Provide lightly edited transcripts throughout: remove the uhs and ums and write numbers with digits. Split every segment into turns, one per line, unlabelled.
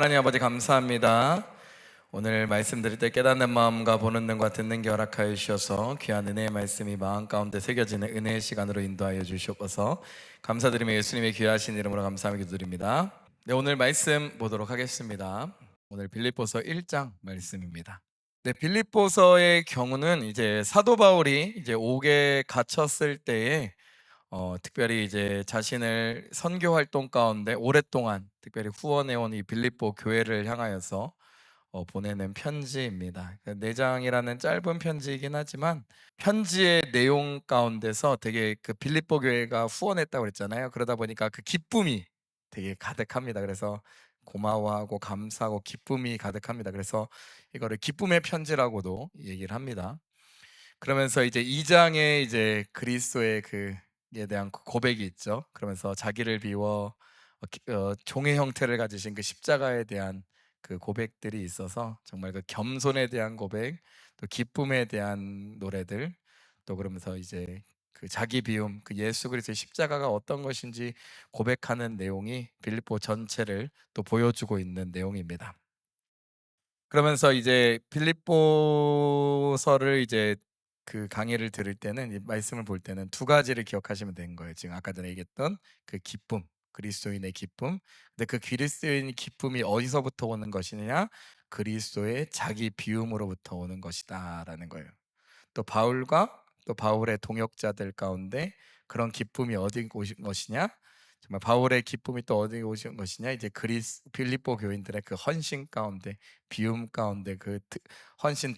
하나님 아버지 감사합니다. 오늘 말씀 드릴 때 깨닫는 마음과 보는 눈과 듣는 귀 허락하여 주셔서 귀한 은혜의 말씀이 마음 가운데 새겨지는 은혜의 시간으로 인도하여 주시옵소서. 감사드리며 예수님의 귀하신 이름으로 감사하며 기도드립니다. 네, 오늘 말씀 보도록 하겠습니다. 오늘 빌립보서 1장 말씀입니다. 네, 빌립보서의 경우는 이제 사도 바울이 이제 옥에 갇혔을 때에 특별히 이제 자신을 선교 활동 가운데 오랫동안 특별히 후원해온 이 빌립보 교회를 향하여서 보내는 편지입니다. 그 4장이라는 짧은 편지이긴 하지만 편지의 내용 가운데서 되게 그 빌립보 교회가 후원했다고 그랬잖아요. 그러다 보니까 그 기쁨이 되게 가득합니다. 그래서 고마워하고 감사하고 기쁨이 가득합니다. 그래서 이거를 기쁨의 편지라고도 얘기를 합니다. 그러면서 이제 2장에 이제 그리스도의 그에 대한 고백이 있죠. 그러면서 자기를 비워 종의 형태를 가지신 그 십자가에 대한 그 고백들이 있어서 정말 그 겸손에 대한 고백, 또 기쁨에 대한 노래들, 또 그러면서 이제 그 자기 비움, 그 예수 그리스도의 십자가가 어떤 것인지 고백하는 내용이 빌립보 전체를 또 보여주고 있는 내용입니다. 그러면서 이제 빌립보서를 이제 그 강의를 들을 때는 이 말씀을 볼 때는 두 가지를 기억하시면 되는 거예요. 지금 아까 전에 얘기했던 그 기쁨, 그리스도인의 기쁨. 근데 그 그리스도인의 기쁨이 어디서부터 오는 것이냐? 그리스도의 자기 비움으로부터 오는 것이다라는 거예요. 또 바울과 또 바울의 동역자들 가운데 그런 기쁨이 어디 오신 것이냐? 정말 바울의 기쁨이 또 어디 오신 것이냐? 이제 빌립보 교인들의 그 헌신 가운데, 비움 가운데, 헌신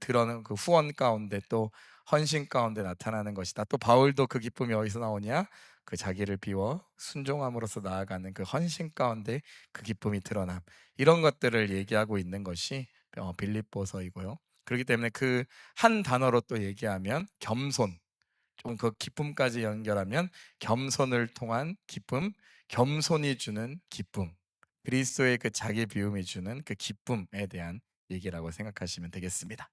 드러는 그 후원 가운데, 또 헌신 가운데 나타나는 것이다. 또 바울도 그 기쁨이 어디서 나오냐? 그 자기를 비워 순종함으로써 나아가는 그 헌신 가운데 그 기쁨이 드러남. 이런 것들을 얘기하고 있는 것이 빌립보서이고요. 그렇기 때문에 그 한 단어로 또 얘기하면 겸손, 좀 그 기쁨까지 연결하면 겸손을 통한 기쁨, 겸손이 주는 기쁨, 그리스도의 그 자기 비움이 주는 그 기쁨에 대한 얘기라고 생각하시면 되겠습니다.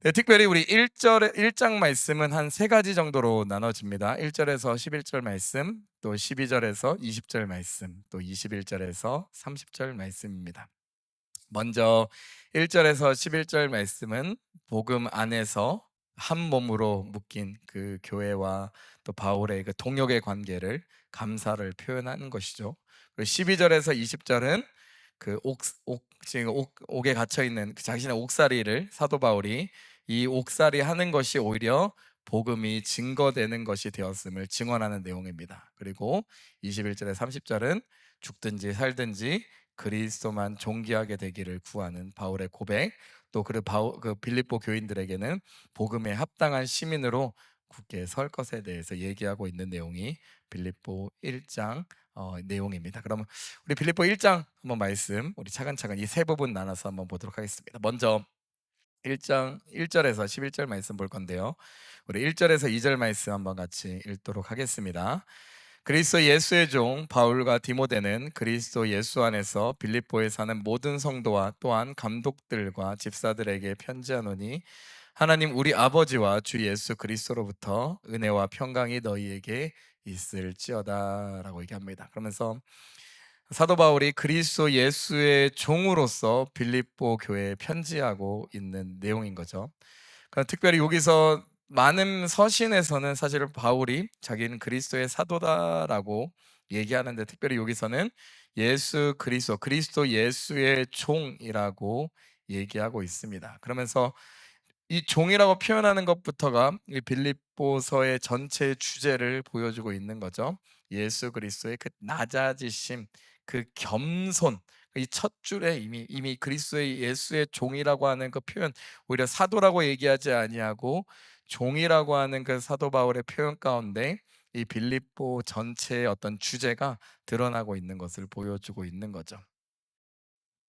네, 특별히 우리 1장 말씀은 한 세 가지 정도로 나눠집니다. 1절에서 11절 말씀, 또 12절에서 20절 말씀, 또 21절에서 30절 말씀입니다. 먼저 1절에서 11절 말씀은 복음 안에서 한 몸으로 묶인 그 교회와 또 바울의 그 동역의 관계를, 감사를 표현하는 것이죠. 그리고 12절에서 20절은 지금 옥에 갇혀 있는 그 자신의 옥살이를 사도 바울이 이 옥살이 하는 것이 오히려 복음이 증거되는 것이 되었음을 증언하는 내용입니다. 그리고 21절에 30절은 죽든지 살든지 그리스도만 존귀하게 되기를 구하는 바울의 고백, 또 그 빌립보 교인들에게는 복음에 합당한 시민으로 굳게 설 것에 대해서 얘기하고 있는 내용이 빌립보 1장 내용입니다. 그러면 우리 빌립보 1장 한번 말씀 우리 차근차근 이 세 부분 나눠서 한번 보도록 하겠습니다. 먼저 1장 1절에서 11절 말씀 볼 건데요. 우리 1절에서 2절 말씀 한번 같이 읽도록 하겠습니다. 그리스도 예수의 종 바울과 디모데는 그리스도 예수 안에서 빌립보에 사는 모든 성도와 또한 감독들과 집사들에게 편지하노니 하나님 우리 아버지와 주 예수 그리스도로부터 은혜와 평강이 너희에게 있을지어다라고 얘기합니다. 그러면서 사도 바울이 그리스도 예수의 종으로서 빌립보 교회에 편지하고 있는 내용인 거죠. 그러니까 특별히 여기서 많은 서신에서는 사실 바울이 자기는 그리스도의 사도다라고 얘기하는데, 특별히 여기서는 그리스도 예수의 종이라고 얘기하고 있습니다. 그러면서 이 종이라고 표현하는 것부터가 이 빌립보서의 전체 주제를 보여주고 있는 거죠. 예수 그리스도의 그 낮아지심, 그 겸손, 이 첫 줄에 이미 그리스도의 예수의 종이라고 하는 그 표현, 오히려 사도라고 얘기하지 아니하고 종이라고 하는 그 사도 바울의 표현 가운데 이 빌립보 전체의 어떤 주제가 드러나고 있는 것을 보여주고 있는 거죠.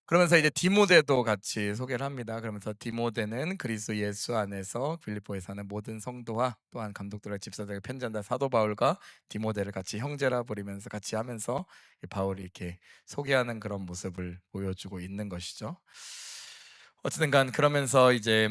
그러면서 이제 디모데도 같이 소개를 합니다. 그러면서 디모데는 그리스도 예수 안에서 빌립보에 사는 모든 성도와 또한 감독들과 집사들에게 편지한다. 사도 바울과 디모데를 같이 형제라 부르면서 같이 하면서 바울이 이렇게 소개하는 그런 모습을 보여주고 있는 것이죠. 어쨌든 간 그러면서 이제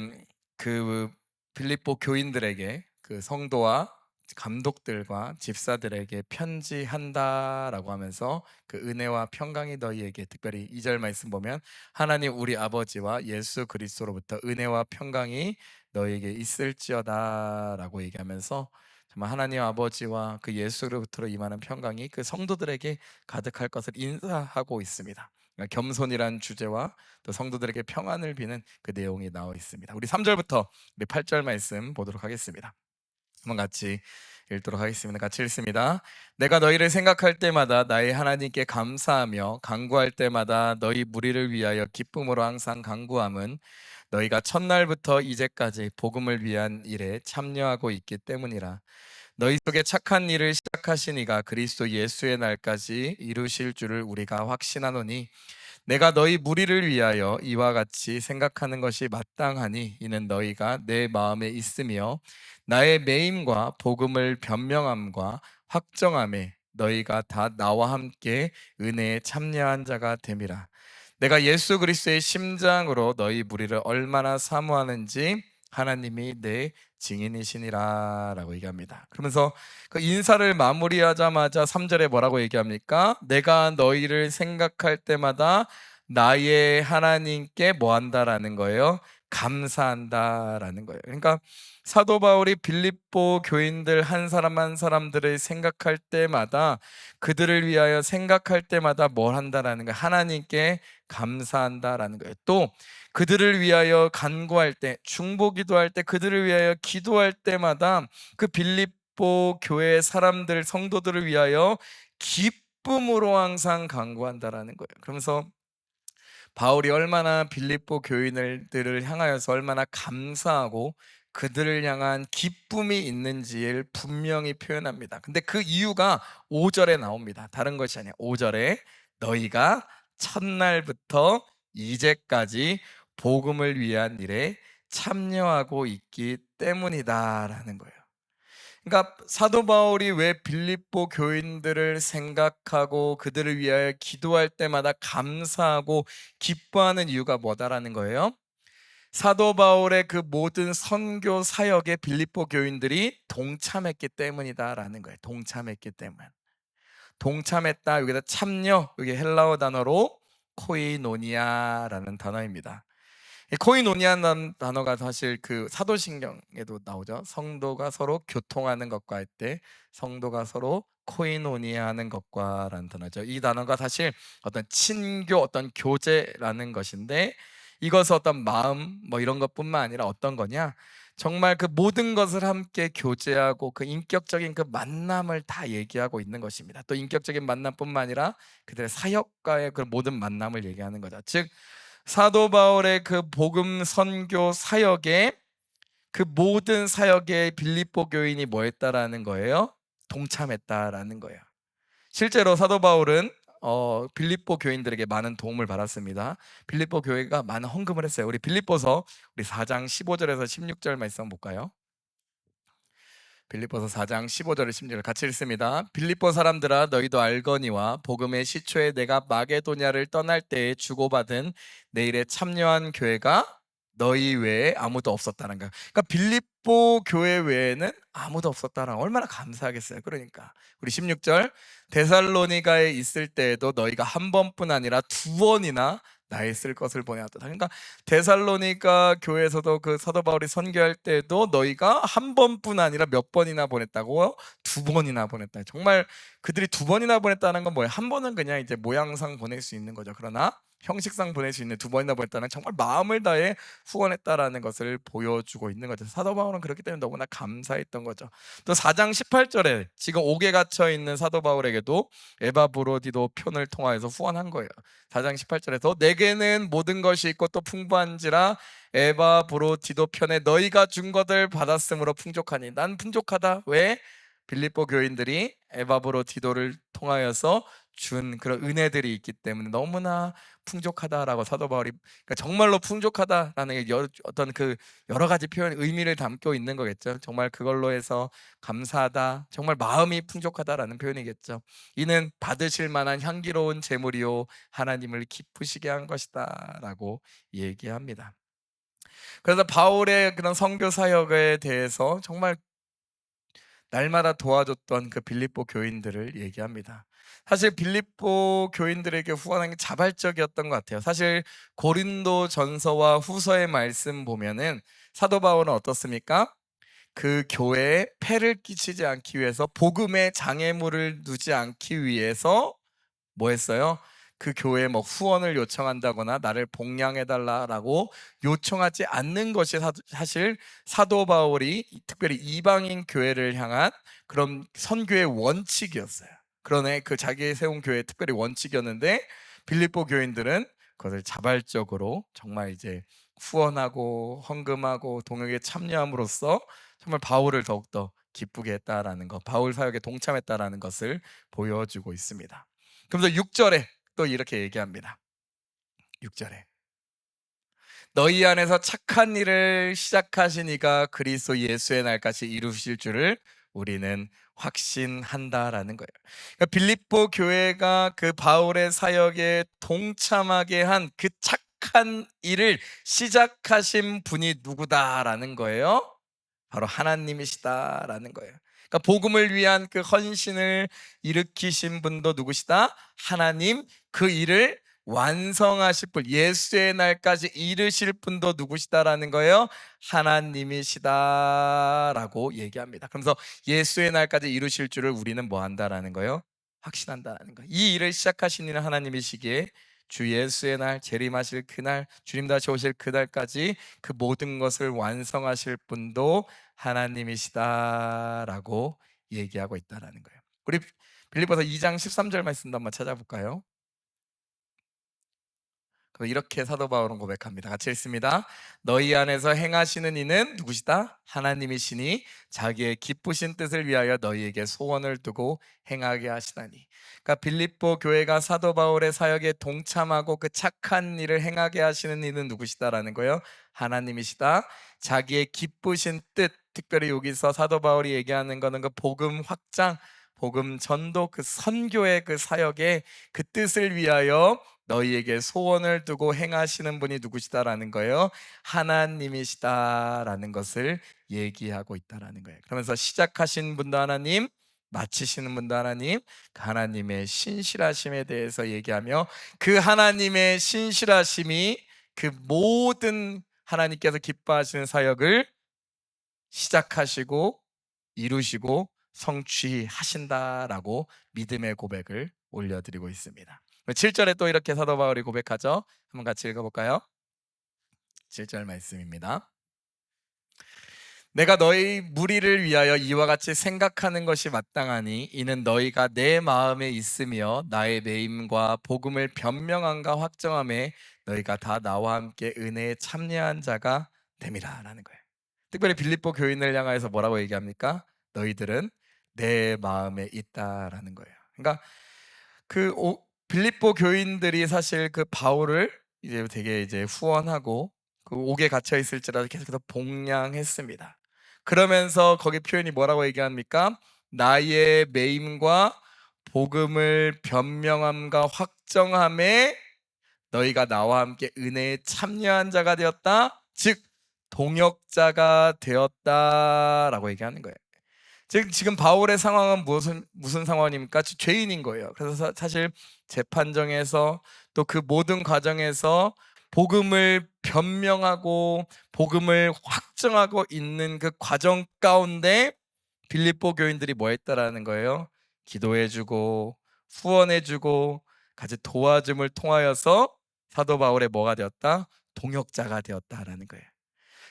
그 빌립보 교인들에게 그 성도와 감독들과 집사들에게 편지한다라고 하면서 그 은혜와 평강이 너희에게, 특별히 2절 말씀 보면 하나님 우리 아버지와 예수 그리스도로부터 은혜와 평강이 너희에게 있을지어다라고 얘기하면서 정말 하나님 아버지와 그 예수로부터 임하는 평강이 그 성도들에게 가득할 것을 인사하고 있습니다. 그러니까 겸손이란 주제와 또 성도들에게 평안을 비는 그 내용이 나와 있습니다. 우리 3절부터 우리 8절 말씀 보도록 하겠습니다. 한번 같이 읽도록 하겠습니다. 같이 읽습니다. 내가 너희를 생각할 때마다 나의 하나님께 감사하며 간구할 때마다 너희 무리를 위하여 기쁨으로 항상 간구함은 너희가 첫날부터 이제까지 복음을 위한 일에 참여하고 있기 때문이라. 너희 속에 착한 일을 시작하신 이가 그리스도 예수의 날까지 이루실 줄을 우리가 확신하노니 내가 너희 무리를 위하여 이와 같이 생각하는 것이 마땅하니 이는 너희가 내 마음에 있으며 나의 매임과 복음을 변명함과 확정함에 너희가 다 나와 함께 은혜에 참여한 자가 됨이라. 내가 예수 그리스도의 심장으로 너희 무리를 얼마나 사모하는지 하나님이 내 증인이시니라 라고 얘기합니다. 그러면서 그 인사를 마무리하자마자 3절에 뭐라고 얘기합니까? 내가 너희를 생각할 때마다 나의 하나님께 뭐 한다라는 거예요? 감사한다라는 거예요. 그러니까 사도 바울이 빌립보 교인들 한 사람 한 사람들을 생각할 때마다, 그들을 위하여 생각할 때마다 뭘 한다라는 거예요? 하나님께 감사한다라는 거예요. 또 그들을 위하여 간구할 때, 중보기도할 때, 그들을 위하여 기도할 때마다 그 빌립보 교회 사람들, 성도들을 위하여 기쁨으로 항상 간구한다라는 거예요. 그러면서 바울이 얼마나 빌립보 교인들을 향하여서 얼마나 감사하고 그들을 향한 기쁨이 있는지를 분명히 표현합니다. 근데 그 이유가 5절에 나옵니다. 다른 것이 아니에요. 5절에 너희가 첫날부터 이제까지 복음을 위한 일에 참여하고 있기 때문이다라는 거예요. 그러니까 사도 바울이 왜 빌립보 교인들을 생각하고 그들을 위하여 기도할 때마다 감사하고 기뻐하는 이유가 뭐다라는 거예요? 사도 바울의 그 모든 선교 사역에 빌립보 교인들이 동참했기 때문이다라는 거예요. 동참했기 때문. 동참했다. 여기다 참여. 여기 헬라어 단어로 코이노니아라는 단어입니다. 코이노니아라는 단어가 사실 그 사도신경에도 나오죠. 성도가 서로 교통하는 것과 할 때 성도가 서로 코이노니아하는 것과라는 단어죠. 이 단어가 사실 어떤 친교, 어떤 교제라는 것인데, 이것은 어떤 마음 뭐 이런 것뿐만 아니라 어떤 거냐, 정말 그 모든 것을 함께 교제하고 그 인격적인 그 만남을 다 얘기하고 있는 것입니다. 또 인격적인 만남뿐만 아니라 그들의 사역과의 그 모든 만남을 얘기하는 거죠. 즉 사도 바울의 그 복음 선교 사역에, 그 모든 사역에 빌립보 교인이 뭐 했다라는 거예요? 동참했다라는 거예요. 실제로 사도 바울은 빌립보 교인들에게 많은 도움을 받았습니다. 빌립보 교회가 많은 헌금을 했어요. 우리 빌립보서 우리 4장 15절에서 16절 말씀 볼까요? 빌립보서 4장 15절에 16절 같이 읽습니다. 빌립보 사람들아 너희도 알거니와 복음의 시초에 내가 마게도냐를 떠날 때에 주고받은 내 일에 참여한 교회가 너희 외에 아무도 없었다는 거예요. 그러니까 빌립보 교회 외에는 아무도 없었다는, 얼마나 감사하겠어요. 그러니까 우리 16절 데살로니가에 있을 때에도 너희가 한 번뿐 아니라 두 번이나 나의 쓸 것을 보내왔다. 그러니까 데살로니가 교회에서도 그 사도 바울이 선교할 때도 너희가 한 번뿐 아니라 몇 번이나 보냈다고? 두 번이나 보냈다. 정말 그들이 두 번이나 보냈다는 건 뭐예요? 한 번은 그냥 이제 모양상 보낼 수 있는 거죠. 그러나 형식상 보낼 수 있는 두 번이나 보냈다는, 정말 마음을 다해 후원했다라는 것을 보여주고 있는 거죠. 사도 바울은 그렇기 때문에 너무나 감사했던 거죠. 또 4장 18절에 지금 옥에 갇혀 있는 사도 바울에게도 에바브로디도 편을 통하여서 후원한 거예요. 4장 18절에서 내게는 모든 것이 있고 또 풍부한지라 에바브로디도 편에 너희가 준 것을 받았으므로 풍족하니. 난 풍족하다. 왜? 빌립보 교인들이 에바브로디도를 통하여서 준 그런 은혜들이 있기 때문에 너무나 풍족하다라고 사도 바울이, 그러니까 정말로 풍족하다라는 게 어떤 그 여러 가지 표현 의미를 담고 있는 거겠죠. 정말 그걸로 해서 감사하다, 정말 마음이 풍족하다라는 표현이겠죠. 이는 받으실 만한 향기로운 제물이요 하나님을 기쁘시게 한 것이다라고 얘기합니다. 그래서 바울의 그런 선교 사역에 대해서 정말 날마다 도와줬던 그 빌립보 교인들을 얘기합니다. 사실 빌립보 교인들에게 후원한 게 자발적이었던 것 같아요. 사실 고린도 전서와 후서의 말씀 보면은 사도 바울은 어떻습니까? 그 교회에 폐를 끼치지 않기 위해서, 복음의 장애물을 두지 않기 위해서 뭐 했어요? 그 교회에 뭐 후원을 요청한다거나 나를 복양해 달라라고 요청하지 않는 것이 사실 사도 바울이 특별히 이방인 교회를 향한 그런 선교의 원칙이었어요. 그러네, 그 자기 세운 교회의 특별히 원칙이었는데 빌립보 교인들은 그것을 자발적으로 정말 이제 후원하고 헌금하고 동역에 참여함으로써 정말 바울을 더욱더 기쁘게 했다라는 것, 바울 사역에 동참했다라는 것을 보여주고 있습니다. 그러면서 6절에 또 이렇게 얘기합니다. 6절에 너희 안에서 착한 일을 시작하신 이가 그리스도 예수의 날까지 이루실 줄을 우리는 확신한다라는 거예요. 그러니까 빌립보 교회가 그 바울의 사역에 동참하게 한 그 착한 일을 시작하신 분이 누구다라는 거예요? 바로 하나님이시다라는 거예요. 그러니까 복음을 위한 그 헌신을 일으키신 분도 누구시다? 하나님. 그 일을 완성하실 분, 예수의 날까지 이르실 분도 누구시다라는 거예요? 하나님이시다라고 얘기합니다. 그러면서 예수의 날까지 이루실 줄을 우리는 뭐 한다라는 거예요? 확신한다라는 거예요. 이 일을 시작하신 이는 하나님이시기에 주 예수의 날, 재림하실 그날, 주님 다시 오실 그날까지 그 모든 것을 완성하실 분도 하나님이시다라고 얘기하고 있다라는 거예요. 우리 빌립보서 2장 13절 말씀도 한번 찾아볼까요? 이렇게 사도 바울은 고백합니다. 같이 읽습니다. 너희 안에서 행하시는 이는 누구시다? 하나님이시니 자기의 기쁘신 뜻을 위하여 너희에게 소원을 두고 행하게 하시나니. 그러니까 빌립보 교회가 사도 바울의 사역에 동참하고 그 착한 일을 행하게 하시는 이는 누구시다라는 거예요? 하나님이시다. 자기의 기쁘신 뜻, 특별히 여기서 사도 바울이 얘기하는 거는 그 복음 확장, 복음 전도, 그 선교의 그 사역의 그 뜻을 위하여 너희에게 소원을 두고 행하시는 분이 누구시다라는 거예요? 하나님이시다라는 것을 얘기하고 있다라는 거예요. 그러면서 시작하신 분도 하나님, 마치시는 분도 하나님, 그 하나님의 신실하심에 대해서 얘기하며 그 하나님의 신실하심이 그 모든 하나님께서 기뻐하시는 사역을 시작하시고 이루시고 성취하신다라고 믿음의 고백을 올려드리고 있습니다. 7절에 또 이렇게 사도 바울이 고백하죠. 한번 같이 읽어볼까요? 7절 말씀입니다. 내가 너희 무리를 위하여 이와 같이 생각하는 것이 마땅하니 이는 너희가 내 마음에 있으며 나의 매임과 복음을 변명함과 확정함에 너희가 다 나와 함께 은혜에 참여한 자가 됨이라 라는 거예요. 특별히 빌립보 교인을 향하여서 뭐라고 얘기합니까? 너희들은 내 마음에 있다라는 거예요. 그러니까 그 빌립보 교인들이 사실 그 바울을 이제 되게 이제 후원하고 그 옥에 갇혀 있을지라도 계속해서 복량했습니다. 그러면서 거기 표현이 뭐라고 얘기합니까? 나의 매임과 복음을 변명함과 확정함에 너희가 나와 함께 은혜에 참여한 자가 되었다. 즉 동역자가 되었다라고 얘기하는 거예요. 즉 지금 바울의 상황은 무슨 상황입니까? 죄인인 거예요. 그래서 사실 재판정에서 또 그 모든 과정에서 복음을 변명하고 복음을 확정하고 있는 그 과정 가운데 빌립보 교인들이 뭐 했다라는 거예요? 기도해주고 후원해주고 같이 도와줌을 통하여서 사도 바울의 뭐가 되었다? 동역자가 되었다라는 거예요.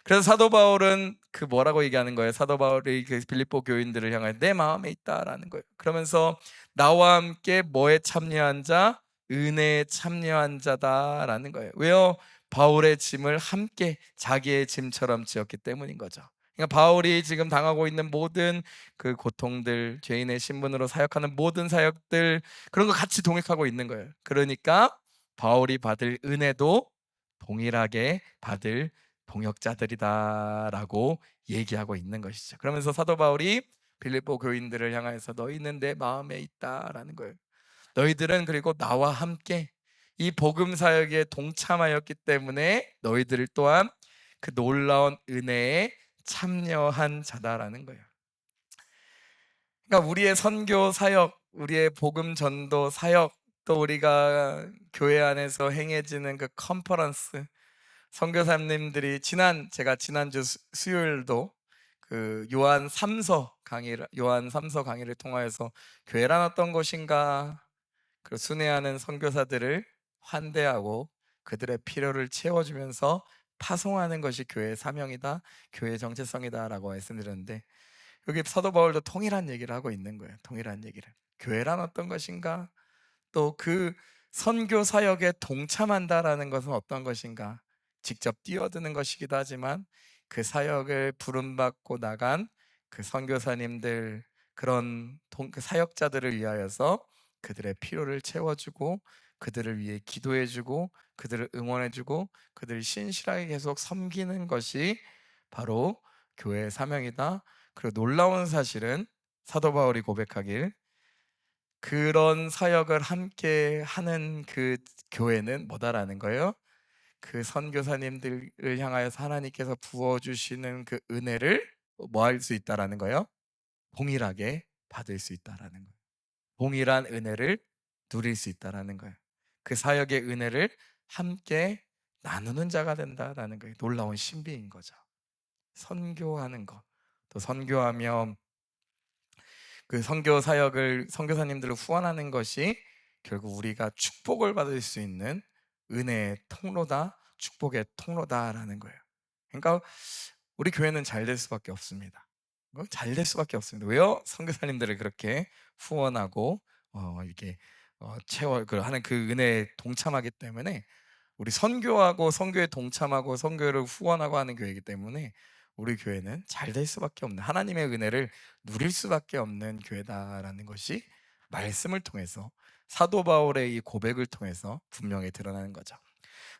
그래서 사도 바울은 그 뭐라고 얘기하는 거예요? 사도 바울이 그 빌립보 교인들을 향해 내 마음에 있다라는 거예요. 그러면서 나와 함께 뭐에 참여한 자? 은혜에 참여한 자다라는 거예요. 왜요? 바울의 짐을 함께 자기의 짐처럼 지었기 때문인 거죠. 그러니까 바울이 지금 당하고 있는 모든 그 고통들, 죄인의 신분으로 사역하는 모든 사역들, 그런 거 같이 동역하고 있는 거예요. 그러니까 바울이 받을 은혜도 동일하게 받을 동역자들이다라고 얘기하고 있는 것이죠. 그러면서 사도 바울이 빌립보 교인들을 향해서 너희는 내 마음에 있다라는 거예요. 너희들은 그리고 나와 함께 이 복음 사역에 동참하였기 때문에 너희들 또한 그 놀라운 은혜에 참여한 자다라는 거예요. 그러니까 우리의 선교 사역, 우리의 복음 전도 사역, 또 우리가 교회 안에서 행해지는 그 컨퍼런스, 선교사님들이 제가 지난주 수요일도 그 요한 3서 강의를 통하여서 교회란 어떤 것인가, 그 순회하는 선교사들을 환대하고 그들의 필요를 채워주면서 파송하는 것이 교회의 사명이다, 교회의 정체성이다라고 말씀드렸는데, 여기 사도 바울도 동일한 얘기를 하고 있는 거예요. 동일한 얘기를. 교회란 어떤 것인가? 또 그 선교 사역에 동참한다라는 것은 어떤 것인가? 직접 뛰어드는 것이기도 하지만 그 사역을 부름받고 나간 그 선교사님들, 그 사역자들을 위하여서 그들의 필요를 채워주고 그들을 위해 기도해주고 그들을 응원해주고 그들을 신실하게 계속 섬기는 것이 바로 교회의 사명이다. 그리고 놀라운 사실은 사도 바울이 고백하길, 그런 사역을 함께 하는 그 교회는 뭐다라는 거예요? 그 선교사님들을 향하여서 하나님께서 부어주시는 그 은혜를 뭐 할 수 있다라는 거예요? 동일하게 받을 수 있다라는 거예요. 동일한 은혜를 누릴 수 있다라는 거예요. 그 사역의 은혜를 함께 나누는 자가 된다라는 거예요. 놀라운 신비인 거죠. 선교하는 것, 또 선교하며 그 선교 사역을, 선교사님들을 후원하는 것이 결국 우리가 축복을 받을 수 있는 은혜의 통로다, 축복의 통로다라는 거예요. 그러니까 우리 교회는 잘 될 수밖에 없습니다. 잘 될 수밖에 없습니다. 왜요? 선교사님들을 그렇게 후원하고 이렇게 채워 하는 그 은혜에 동참하기 때문에, 우리 선교하고 선교에 동참하고 선교를 후원하고 하는 교회이기 때문에 우리 교회는 잘 될 수밖에 없는, 하나님의 은혜를 누릴 수밖에 없는 교회다라는 것이 말씀을 통해서, 사도 바울의 이 고백을 통해서 분명히 드러나는 거죠.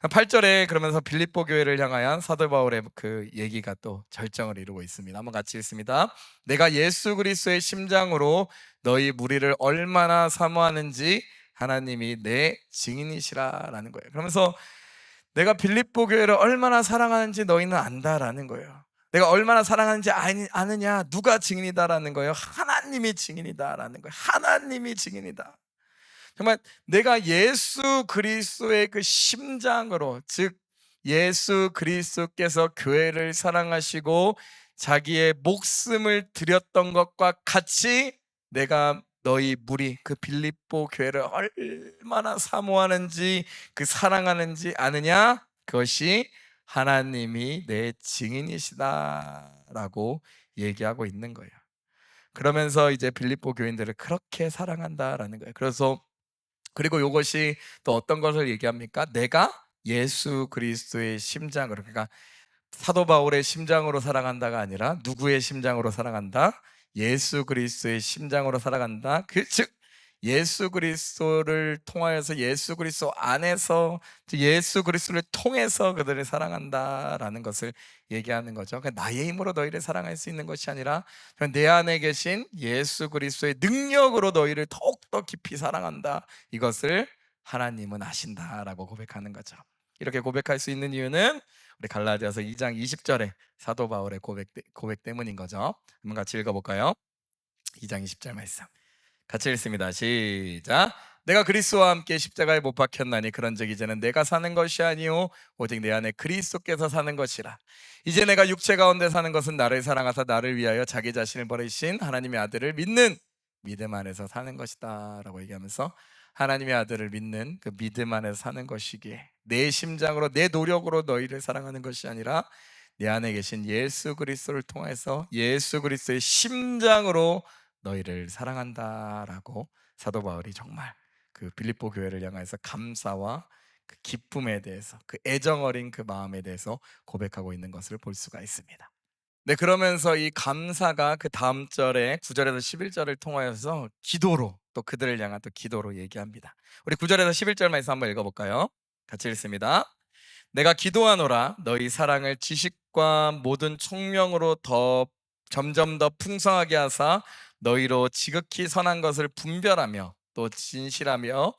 8절에 그러면서 빌립보 교회를 향하여 사도 바울의 그 얘기가 또 절정을 이루고 있습니다. 한번 같이 읽습니다. 내가 예수 그리스도의 심장으로 너희 무리를 얼마나 사모하는지 하나님이 내 증인이시라라는 거예요. 그러면서 내가 빌립보 교회를 얼마나 사랑하는지 너희는 안다라는 거예요. 내가 얼마나 사랑하는지 아느냐? 누가 증인이다라는 거예요? 하나님이 증인이다라는 거예요. 하나님이 증인이다. 정말 내가 예수 그리스도의 그 심장으로, 즉 예수 그리스도께서 교회를 사랑하시고 자기의 목숨을 드렸던 것과 같이 내가 너희 무리 그 빌립보 교회를 얼마나 사모하는지, 그 사랑하는지 아느냐? 그것이 하나님이 내 증인이시다라고 얘기하고 있는 거예요. 그러면서 이제 빌립보 교인들을 그렇게 사랑한다라는 거예요. 그리고 이것이 또 어떤 것을 얘기합니까? 내가 예수 그리스도의 심장으로, 그러니까 사도 바울의 심장으로 사랑한다가 아니라 누구의 심장으로 사랑한다? 예수 그리스도의 심장으로 살아간다. 즉 예수 그리스도를 통하여서, 예수 그리스도 안에서, 예수 그리스도를 통해서 그들을 사랑한다라는 것을 얘기하는 거죠. 그러니까 나의 힘으로 너희를 사랑할 수 있는 것이 아니라 내 안에 계신 예수 그리스도의 능력으로 너희를 더욱더 깊이 사랑한다. 이것을 하나님은 아신다라고 고백하는 거죠. 이렇게 고백할 수 있는 이유는 우리 갈라디아서 2장 20절에 사도 바울의 고백 때문인 거죠. 한번 같이 읽어볼까요? 2장 20절 말씀 같이 읽습니다. 시작. 내가 그리스도와 함께 십자가에 못 박혔나니 그런즉 이제는 내가 사는 것이 아니요 오직 내 안에 그리스도께서 사는 것이라. 이제 내가 육체 가운데 사는 것은 나를 사랑하사 나를 위하여 자기 자신을 버리신 하나님의 아들을 믿는 믿음 안에서 사는 것이다 라고 얘기하면서, 하나님의 아들을 믿는 그 믿음 안에서 사는 것이기에 내 심장으로 내 노력으로 너희를 사랑하는 것이 아니라 내 안에 계신 예수 그리스도를 통해서 예수 그리스도의 심장으로 너희를 사랑한다라고 사도 바울이 정말 그 빌립보 교회를 향해서 감사와 그 기쁨에 대해서, 그 애정 어린 그 마음에 대해서 고백하고 있는 것을 볼 수가 있습니다. 네, 그러면서 이 감사가 그 다음 절에 9절에서 11절을 통하여서 기도로, 또 그들을 향한 또 기도로 얘기합니다. 우리 9절에서 11절 말씀 한번 읽어볼까요? 같이 읽습니다. 내가 기도하노라 너희 사랑을 지식과 모든 총명으로 더 점점 더 풍성하게 하사 너희로 지극히 선한 것을 분별하며 또 진실하며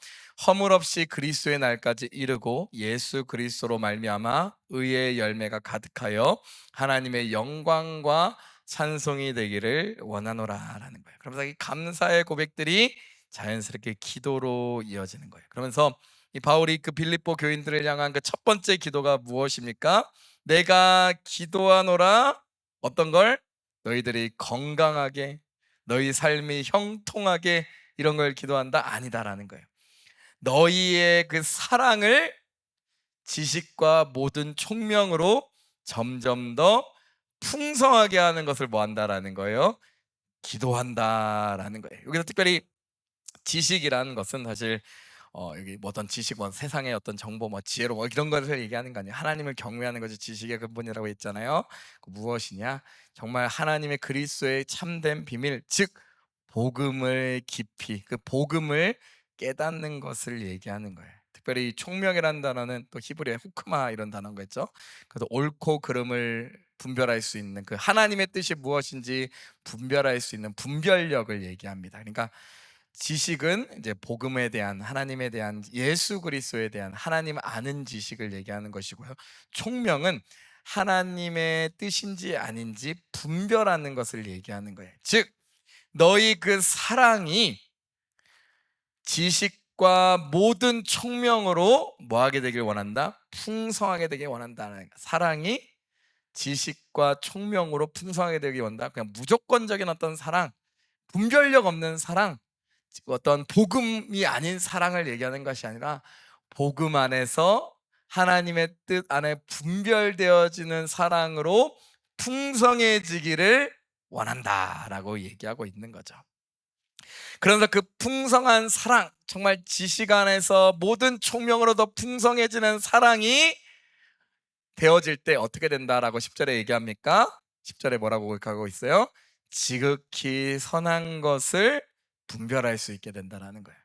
허물 없이 그리스도의 날까지 이르고 예수 그리스도로 말미암아 의의 열매가 가득하여 하나님의 영광과 찬송이 되기를 원하노라라는 거예요. 그러면서 이 감사의 고백들이 자연스럽게 기도로 이어지는 거예요. 그러면서 이 바울이 그 빌립보 교인들을 향한 그 첫 번째 기도가 무엇입니까? 내가 기도하노라. 어떤 걸? 너희들이 건강하게, 너희 삶이 형통하게, 이런 걸 기도한다? 아니다라는 거예요. 너희의 그 사랑을 지식과 모든 총명으로 점점 더 풍성하게 하는 것을 뭐 한다라는 거예요? 기도한다라는 거예요. 여기서 특별히 지식이라는 것은 사실 여기 뭐 어떤 지식, 뭐 세상의 어떤 정보, 뭐 지혜로 뭐 이런 것을 얘기하는 거 아니에요. 하나님을 경외하는 것이 지식의 근본이라고 했잖아요. 그 무엇이냐? 정말 하나님의 그리스도의 참된 비밀, 즉 복음을 깊이, 그 복음을 깨닫는 것을 얘기하는 거예요. 특별히 총명이라는 단어는 또 히브리의 후크마 이런 단어인 거죠. 그래서 옳고 그름을 분별할 수 있는, 그 하나님의 뜻이 무엇인지 분별할 수 있는 분별력을 얘기합니다. 그러니까 지식은 이제 복음에 대한, 하나님에 대한, 예수 그리스도에 대한 하나님 아는 지식을 얘기하는 것이고요. 총명은 하나님의 뜻인지 아닌지 분별하는 것을 얘기하는 거예요. 즉 너희 그 사랑이 지식과 모든 총명으로 뭐하게 되길 원한다? 풍성하게 되길 원한다는 거예요. 사랑이 지식과 총명으로 풍성하게 되길 원한다. 그냥 무조건적인 어떤 사랑, 분별력 없는 사랑, 어떤 복음이 아닌 사랑을 얘기하는 것이 아니라 복음 안에서 하나님의 뜻 안에 분별되어지는 사랑으로 풍성해지기를 원한다라고 얘기하고 있는 거죠. 그래서 그 풍성한 사랑, 정말 지식 안에서 모든 총명으로 더 풍성해지는 사랑이 되어질 때 어떻게 된다라고 10절에 얘기합니까? 10절에 뭐라고 고백하고 있어요? 지극히 선한 것을 분별할 수 있게 된다라는 거예요.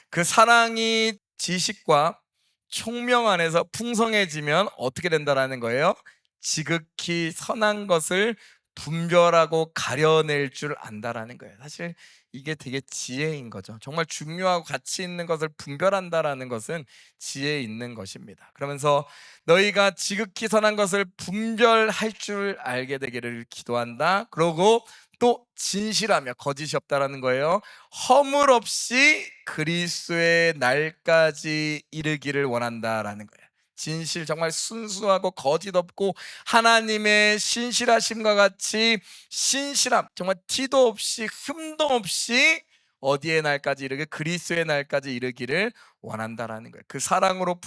그 사랑이 지식과 총명 안에서 풍성해지면 어떻게 된다라는 거예요? 지극히 선한 것을 분별하고 가려낼 줄 안다라는 거예요. 사실 이게 되게 지혜인 거죠. 정말 중요하고 가치 있는 것을 분별한다라는 것은 지혜 있는 것입니다. 그러면서 너희가 지극히 선한 것을 분별할 줄 알게 되기를 기도한다. 그러고 또 진실하며 거짓이 없다라는 거예요. 허물 없이 그리스도의 날까지 이르기를 원한다라는 거예요. 진실, 정말 순수하고 거짓 없고 하나님의 신실하심과 같이 신실함, 정말 티도 없이 흠도 없이 어디의 날까지 이르게, 그리스도의 날까지 이르기를 원한다라는 거예요. 그 사랑으로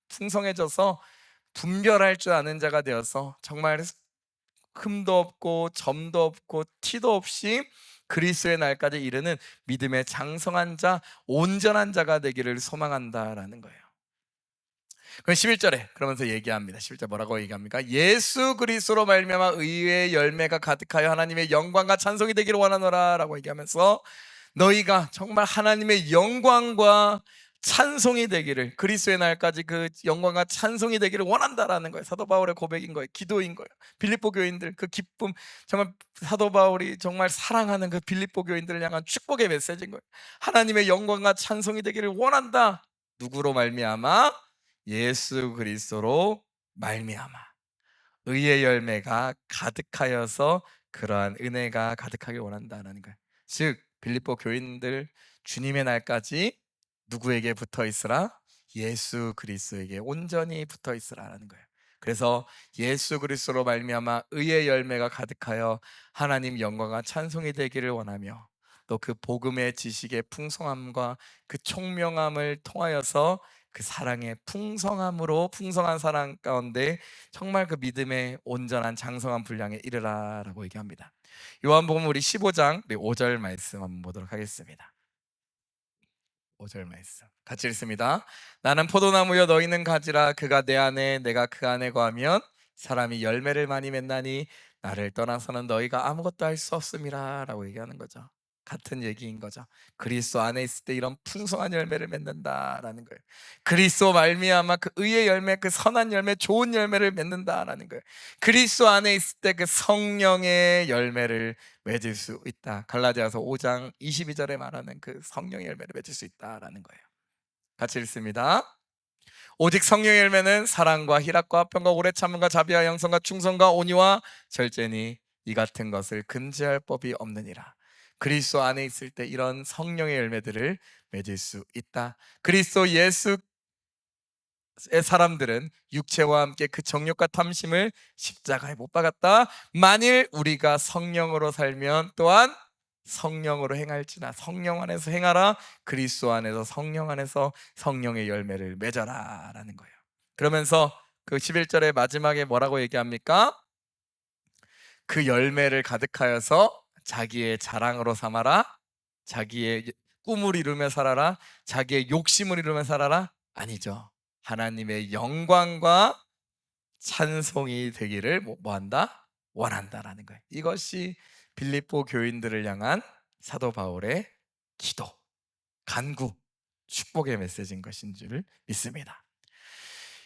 풍성해져서 분별할 줄 아는 자가 되어서 정말 흠도 없고 점도 없고 티도 없이 그리스도의 날까지 이르는 믿음의 장성한 자, 온전한 자가 되기를 소망한다라는 거예요. 그럼 11절에 그러면서 얘기합니다. 11절 뭐라고 얘기합니까? 예수 그리스도로 말미암아 의의 열매가 가득하여 하나님의 영광과 찬송이 되기를 원하노라라고 얘기하면서 너희가 정말 하나님의 영광과 찬송이 되기를, 그리스도의 날까지 그 영광과 찬송이 되기를 원한다라는 거예요. 사도 바울의 고백인 거예요. 기도인 거예요. 빌립보 교인들 그 기쁨, 정말 사도 바울이 정말 사랑하는 그 빌립보 교인들을 향한 축복의 메시지인 거예요. 하나님의 영광과 찬송이 되기를 원한다. 누구로 말미암아? 예수 그리스도로 말미암아 의의 열매가 가득하여서 그러한 은혜가 가득하길 원한다는 거예요. 즉 빌립보 교인들, 주님의 날까지 누구에게 붙어 있으라? 예수 그리스도에게 온전히 붙어 있으라는 거예요. 그래서 예수 그리스도로 말미암아 의의 열매가 가득하여 하나님 영광과 찬송이 되기를 원하며, 또 그 복음의 지식의 풍성함과 그 총명함을 통하여서 그 사랑의 풍성함으로, 풍성한 사랑 가운데 정말 그 믿음의 온전한 장성한 분량에 이르라라고 얘기합니다. 요한복음 우리 15장 우리 5절 말씀 한번 보도록 하겠습니다. 5절 말씀 같이 읽습니다. 나는 포도나무여 너희는 가지라. 그가 내 안에 내가 그 안에 거하면 사람이 열매를 많이 맺나니 나를 떠나서는 너희가 아무것도 할 수 없음이라 라고 얘기하는 거죠. 같은 얘기인 거죠. 그리스도 안에 있을 때 이런 풍성한 열매를 맺는다라는 거예요. 그리스도 말미암아 그 의의 열매, 그 선한 열매, 좋은 열매를 맺는다라는 거예요. 그리스도 안에 있을 때 그 성령의 열매를 맺을 수 있다. 갈라디아서 5장 22절에 말하는 그 성령의 열매를 맺을 수 있다라는 거예요. 같이 읽습니다. 오직 성령의 열매는 사랑과 희락과 평과 오래 참음과 자비와 양선과 충성과 온유와 절제니 이 같은 것을 금지할 법이 없느니라. 그리스도 안에 있을 때 이런 성령의 열매들을 맺을 수 있다. 그리스도 예수의 사람들은 육체와 함께 그 정욕과 탐심을 십자가에 못 박았다. 만일 우리가 성령으로 살면 또한 성령으로 행할지나 성령 안에서 행하라. 그리스도 안에서 성령 안에서 성령의 열매를 맺어라 라는 거예요. 그러면서 그 11절의 마지막에 뭐라고 얘기합니까? 그 열매를 가득하여서 자기의 자랑으로 삼아라. 자기의 꿈을 이루며 살아라. 자기의 욕심을 이루며 살아라. 아니죠. 하나님의 영광과 찬송이 되기를 뭐한다? 원한다라는 거예요. 이것이 빌립보 교인들을 향한 사도 바울의 기도, 간구, 축복의 메시지인 것인 줄 믿습니다.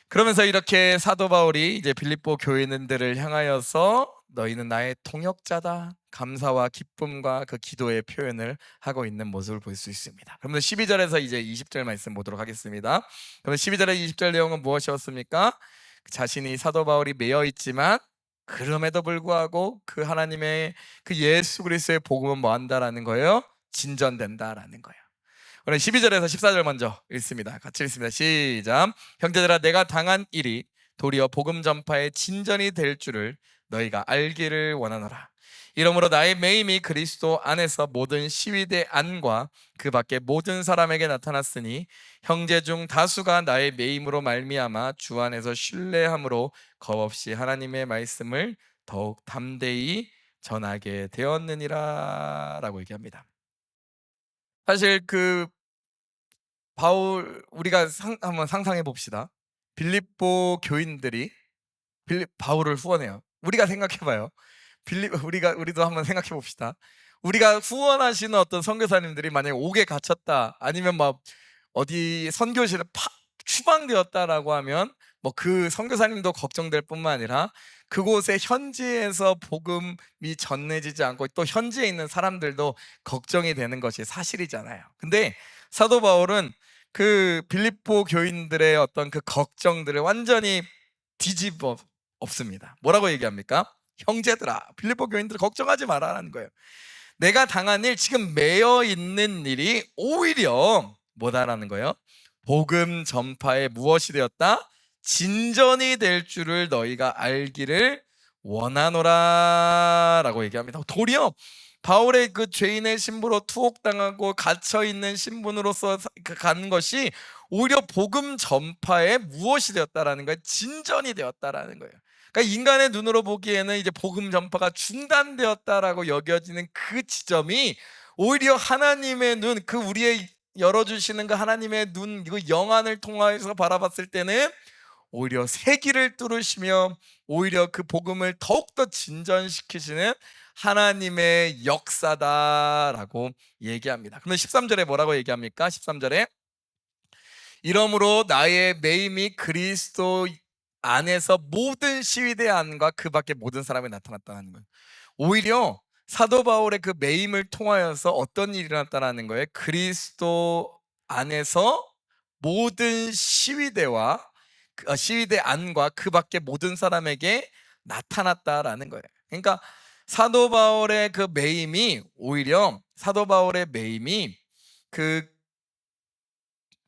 그러면서 이렇게 사도 바울이 이제 빌립보 교인들을 향하여서 너희는 나의 동역자다, 감사와 기쁨과 그 기도의 표현을 하고 있는 모습을 볼 수 있습니다. 그러면 12절에서 이제 20절 말씀 보도록 하겠습니다. 그러면 12절에 20절 내용은 무엇이었습니까? 자신이 사도 바울이 매여 있지만 그럼에도 불구하고 그 하나님의 그 예수 그리스도의 복음은 뭐 한다라는 거예요? 진전된다라는 거예요. 오늘 12절에서 14절 먼저 읽습니다. 같이 읽습니다. 시작. 형제들아, 내가 당한 일이 도리어 복음 전파의 진전이 될 줄을 너희가 알기를 원하노라. 이러므로 나의 매임이 그리스도 안에서 모든 시위대 안과 그 밖에 모든 사람에게 나타났으니 형제 중 다수가 나의 매임으로 말미암아 주 안에서 신뢰함으로 겁없이 하나님의 말씀을 더욱 담대히 전하게 되었느니라 라고 얘기합니다. 사실 그 바울, 우리가 한번 상상해 봅시다. 빌립보 교인들이 바울을 후원해요. 우리가 생각해 봐요. 우리도 한번 생각해 봅시다. 우리가 후원하시는 어떤 선교사님들이 만약에 옥에 갇혔다, 아니면 막 어디 선교실에 추방되었다라고 하면 뭐 그 선교사님도 걱정될 뿐만 아니라 그곳에 현지에서 복음이 전해지지 않고 또 현지에 있는 사람들도 걱정이 되는 것이 사실이잖아요. 근데 사도 바울은 그 빌립보 교인들의 어떤 그 걱정들을 완전히 뒤집어 엎습니다. 뭐라고 얘기합니까? 형제들아, 빌립보 교인들 걱정하지 말아라는 거예요. 내가 당한 일, 지금 매여 있는 일이 오히려 뭐다라는 거예요? 복음 전파에 무엇이 되었다? 진전이 될 줄을 너희가 알기를 원하노라 라고 얘기합니다. 도리어 바울의 그 죄인의 신부로 투옥당하고 갇혀있는 신분으로서 가는 것이 오히려 복음 전파에 무엇이 되었다라는 거예요? 진전이 되었다라는 거예요. 그러니까 인간의 눈으로 보기에는 이제 복음 전파가 중단되었다라고 여겨지는 그 지점이 오히려 하나님의 눈, 그 우리의 열어주시는 그 하나님의 눈, 그 영안을 통하여서 바라봤을 때는 오히려 새 길을 뚫으시며 오히려 그 복음을 더욱더 진전시키시는 하나님의 역사다라고 얘기합니다. 그럼 13절에 뭐라고 얘기합니까? 13절에 이러므로 나의 매임이 그리스도 안에서 모든 시위대 안과 그 밖에 모든 사람에 나타났다는 거예요. 오히려 사도 바울의 그 매임을 통하여서 어떤 일이 일어났다는 거예요? 그리스도 안에서 모든 시위대와 시위대 안과 그 밖에 모든 사람에게 나타났다라는 거예요. 그러니까 사도 바울의 그 매임이 오히려 사도 바울의 매임이 그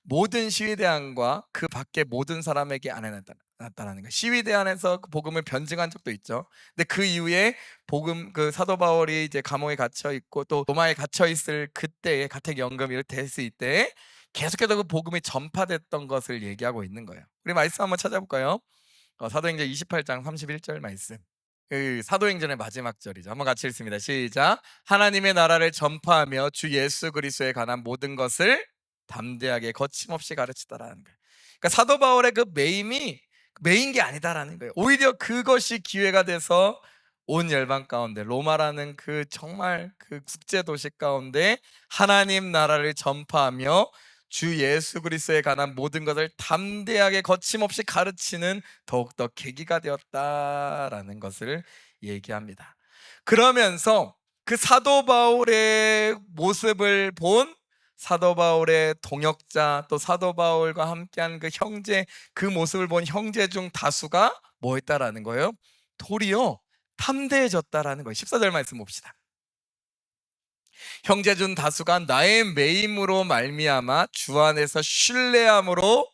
모든 시위대 안과 그 밖에 모든 사람에게 안에 나타나는 거예요. 시위대 안에서 그 복음을 변증한 적도 있죠. 근데 그 이후에 복음, 그 사도 바울이 이제 감옥에 갇혀 있고 또 로마에 갇혀 있을 그때에 가택연금 됐을 때 계속해서 그 복음이 전파됐던 것을 얘기하고 있는 거예요. 우리 말씀 한번 찾아볼까요? 사도행전 28장 31절 말씀. 그 사도행전의 마지막 절이죠. 한번 같이 읽습니다. 시작. 하나님의 나라를 전파하며 주 예수 그리스도에 관한 모든 것을 담대하게 거침없이 가르치다라는 거예요. 그러니까 사도 바울의 그 매임이 매인 게 아니다라는 거예요. 오히려 그것이 기회가 돼서 온 열방 가운데 로마라는 그 정말 그 국제 도시 가운데 하나님 나라를 전파하며 주 예수 그리스도에 관한 모든 것을 담대하게 거침없이 가르치는 더욱더 계기가 되었다라는 것을 얘기합니다. 그러면서 그 사도 바울의 모습을 본 사도 바울의 동역자, 또 사도 바울과 함께한 그 형제, 그 모습을 본 형제 중 다수가 뭐 했다라는 거예요? 도리어 담대해졌다라는 거예요. 14절 말씀 봅시다. 형제중 다수가 나의 매임으로 말미암아 주 안에서 신뢰함으로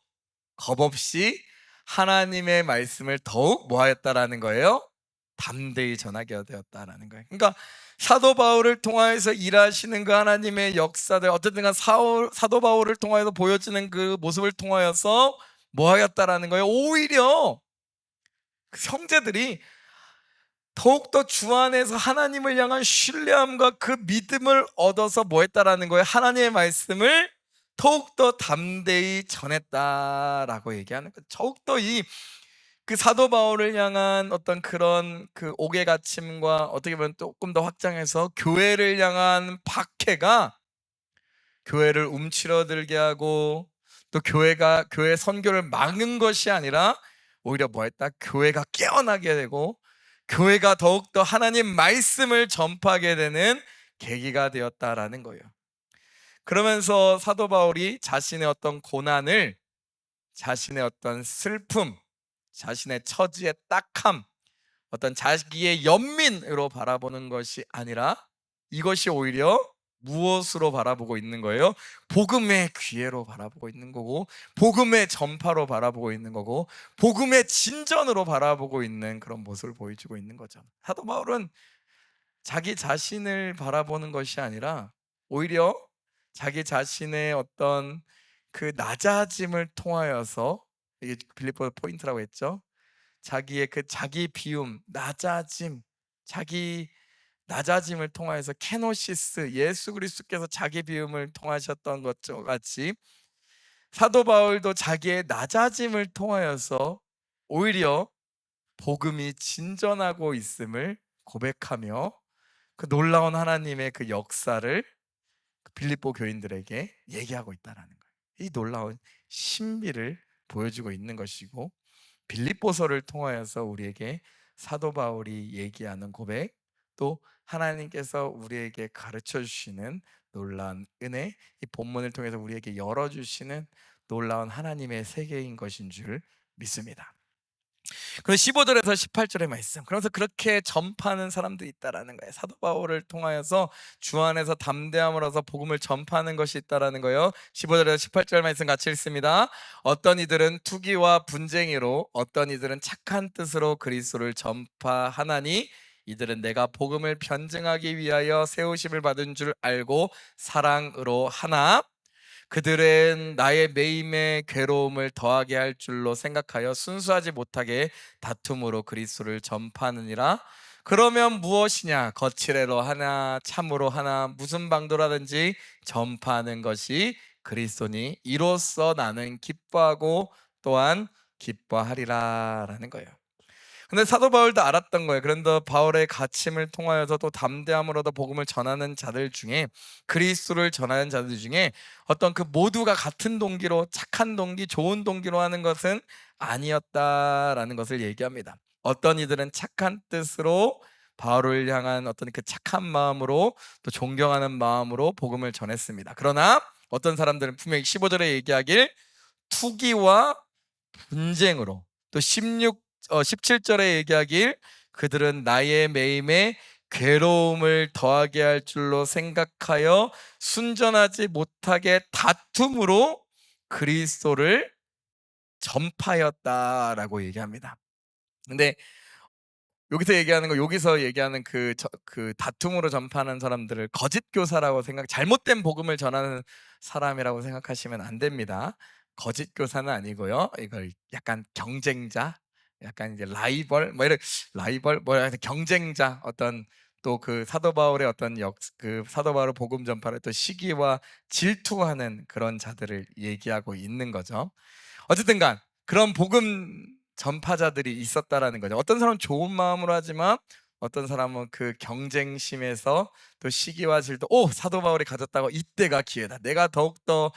겁없이 하나님의 말씀을 더욱 뭐하였다라는 거예요? 담대히 전하게 되었다라는 거예요. 그러니까 사도 바울을 통하여서 일하시는 그 하나님의 역사들, 어쨌든 간 사도 바울을 통하여서 보여지는 그 모습을 통하여서 뭐하였다라는 거예요? 오히려 그 형제들이 더욱더 주 안에서 하나님을 향한 신뢰함과 그 믿음을 얻어서 뭐 했다라는 거예요? 하나님의 말씀을 더욱더 담대히 전했다라고 얘기하는 거예요. 더욱더 그 사도 바울을 향한 어떤 그런 그 옥의 갇힘과 어떻게 보면 조금 더 확장해서 교회를 향한 박해가 교회를 움츠러들게 하고, 또 교회 선교를 막는 것이 아니라 오히려 뭐 했다? 교회가 깨어나게 되고 교회가 더욱더 하나님 말씀을 전파하게 되는 계기가 되었다라는 거예요. 그러면서 사도 바울이 자신의 어떤 고난을, 자신의 어떤 슬픔, 자신의 처지의 딱함, 어떤 자기의 연민으로 바라보는 것이 아니라 이것이 오히려 무엇으로 바라보고 있는 거예요? 복음의 기회로 바라보고 있는 거고, 복음의 전파로 바라보고 있는 거고, 복음의 진전으로 바라보고 있는 그런 모습을 보여주고 있는 거죠. 사도 바울은 자기 자신을 바라보는 것이 아니라 오히려 자기 자신의 어떤 그 낮아짐을 통하여서, 이게 빌립보 포인트라고 했죠. 자기의 그 자기 비움, 낮아짐, 자기 낮아짐을 통하여서 케노시스, 예수 그리스도께서 자기 비움을 통하셨던 것과 같이 사도 바울도 자기의 낮아짐을 통하여서 오히려 복음이 진전하고 있음을 고백하며 그 놀라운 하나님의 그 역사를 그 빌립보 교인들에게 얘기하고 있다는 거예요. 이 놀라운 신비를 보여주고 있는 것이고, 빌립보서를 통하여서 우리에게 사도 바울이 얘기하는 고백, 또 하나님께서 우리에게 가르쳐 주시는 놀라운 은혜, 이 본문을 통해서 우리에게 열어주시는 놀라운 하나님의 세계인 것인 줄 믿습니다. 그리고 15절에서 18절의 말씀, 그래서 그렇게 전파하는 사람들이 있다라는 거예요. 사도 바울을 통하여서 주 안에서 담대함으로써 복음을 전파하는 것이 있다라는 거예요. 15절에서 18절 말씀 같이 읽습니다. 어떤 이들은 투기와 분쟁이로, 어떤 이들은 착한 뜻으로 그리스도를 전파하나니 이들은 내가 복음을 변증하기 위하여 세우심을 받은 줄 알고 사랑으로 하나, 그들은 나의 매임에 괴로움을 더하게 할 줄로 생각하여 순수하지 못하게 다툼으로 그리스도를 전파하느니라. 그러면 무엇이냐? 거칠애로 하나, 참으로 하나, 무슨 방도라든지 전파하는 것이 그리스도니 이로써 나는 기뻐하고 또한 기뻐하리라 라는 거예요. 근데 사도 바울도 알았던 거예요. 그런데 바울의 가침을 통하여서 또 담대함으로도 복음을 전하는 자들 중에, 그리스도를 전하는 자들 중에 어떤 그 모두가 같은 동기로, 착한 동기, 좋은 동기로 하는 것은 아니었다라는 것을 얘기합니다. 어떤 이들은 착한 뜻으로 바울을 향한 어떤 그 착한 마음으로, 또 존경하는 마음으로 복음을 전했습니다. 그러나 어떤 사람들은 분명히 15절에 얘기하길 투기와 분쟁으로, 또 17절에 얘기하길 그들은 나의 매임에 괴로움을 더하게 할 줄로 생각하여 순전하지 못하게 다툼으로 그리스도를 전파하였다라고 얘기합니다. 근데 여기서 얘기하는 그 다툼으로 전파하는 사람들을 거짓 교사라고 잘못된 복음을 전하는 사람이라고 생각하시면 안 됩니다. 거짓 교사는 아니고요. 이걸 약간 경쟁자, 약간 이제 라이벌, 경쟁자, 어떤 또 그 사도 바울의 어떤 그 사도 바울 복음 전파를 또 시기와 질투하는 그런 자들을 얘기하고 있는 거죠. 어쨌든간 그런 복음 전파자들이 있었다라는 거죠. 어떤 사람은 좋은 마음으로 하지만 어떤 사람은 그 경쟁심에서 또 시기와 질투, 사도 바울이 가졌다고 이때가 기회다, 내가 더욱더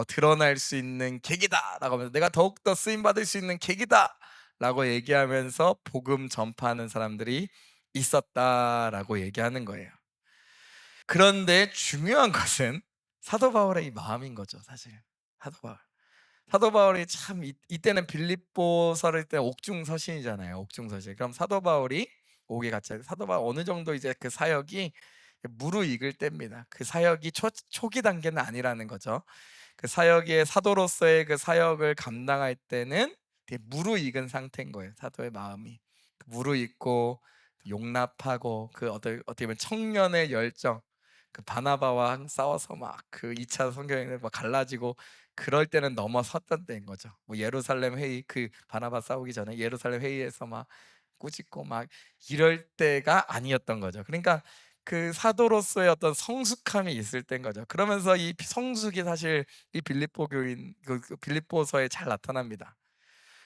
드러날 수 있는 계기다 라고 하면서, 내가 더욱더 쓰임받을 수 있는 계기다 라고 얘기하면서 복음 전파하는 사람들이 있었다라고 얘기하는 거예요. 그런데 중요한 것은 사도 바울의 이 마음인 거죠. 사실 사도 바울이 참 이때는 빌립보서를 때 옥중서신이잖아요. 옥중서신. 그럼 사도 바울이 옥에 갇혀요. 사도 바울 어느 정도 이제 그 사역이 무르익을 때입니다. 그 사역이 초기 단계는 아니라는 거죠. 그 사역의 사도로서의 그 사역을 감당할 때는 되게 무르익은 상태인 거예요. 사도의 마음이 무르익고 용납하고 그 어떻게 보면 청년의 열정, 그 바나바와 싸워서 막 그 2차 선교행을 막 갈라지고 그럴 때는 넘어섰던 때인 거죠. 뭐 예루살렘 회의, 그 바나바 싸우기 전에 예루살렘 회의에서 막 꾸짖고 막 이럴 때가 아니었던 거죠. 그러니까 그 사도로서의 어떤 성숙함이 있을 때인 거죠. 그러면서 이 성숙이 사실 이 빌립보 교인 그 빌립보서에 잘 나타납니다.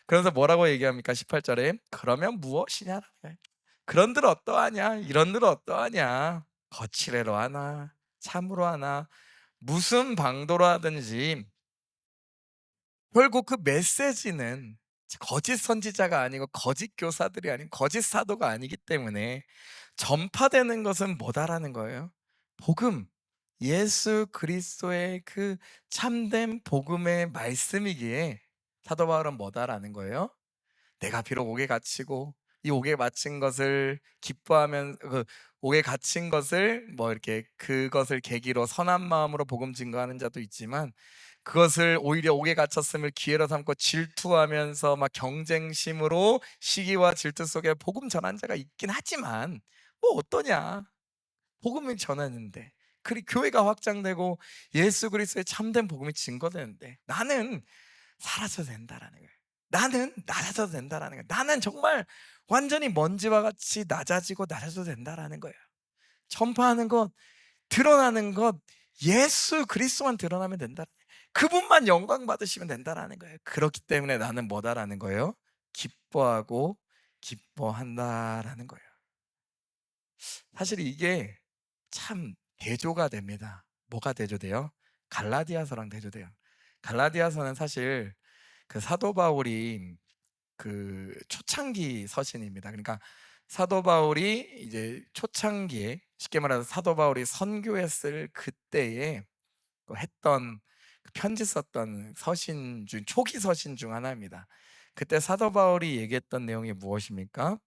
그래서 뭐라고 얘기합니까? 18절에 그러면 무엇이냐? 그런들 어떠하냐? 이런들 어떠하냐? 거칠애로 하나 참으로 하나 무슨 방도로 하든지 결국 그 메시지는 거짓 선지자가 아니고 거짓 교사들이 아닌 거짓 사도가 아니기 때문에 전파되는 것은 뭐다라는 거예요. 복음, 예수 그리스도의 그 참된 복음의 말씀이기에 사도 바울은 뭐다라는 거예요. 내가 비록 옥에 갇히고 이 옥에 갇힌 것을 기뻐하면 그 옥에 갇힌 것을 뭐 이렇게 그것을 계기로 선한 마음으로 복음 증거하는 자도 있지만 그것을 오히려 옥에 갇혔음을 기회로 삼고 질투하면서 막 경쟁심으로 시기와 질투 속에 복음 전한 자가 있긴 하지만 뭐 어떠냐? 복음을 전하는데 그리 교회가 확장되고 예수 그리스도의 참된 복음이 증거되는데 나는 사라져도 된다라는 거예요. 나는 낮아져도 된다라는 거예요. 나는 정말 완전히 먼지와 같이 낮아지고 낮아져도 된다라는 거예요. 전파하는 것, 드러나는 것, 예수 그리스도만 드러나면 된다. 그분만 영광 받으시면 된다라는 거예요. 그렇기 때문에 나는 뭐다라는 거예요? 기뻐하고 기뻐한다라는 거예요. 사실 이게 참 대조가 됩니다. 뭐가 대조돼요? 갈라디아서랑 대조돼요. 갈라디아서는 사실 그 사도 바울이 그 초창기 서신입니다. 그러니까 사도 바울이 이제 초창기에 쉽게 말해서 사도 바울이 선교했을 그때에 그 했던 그 편지 썼던 서신 중 초기 서신 중 하나입니다. 그때 사도 바울이 얘기했던 내용이 무엇입니까?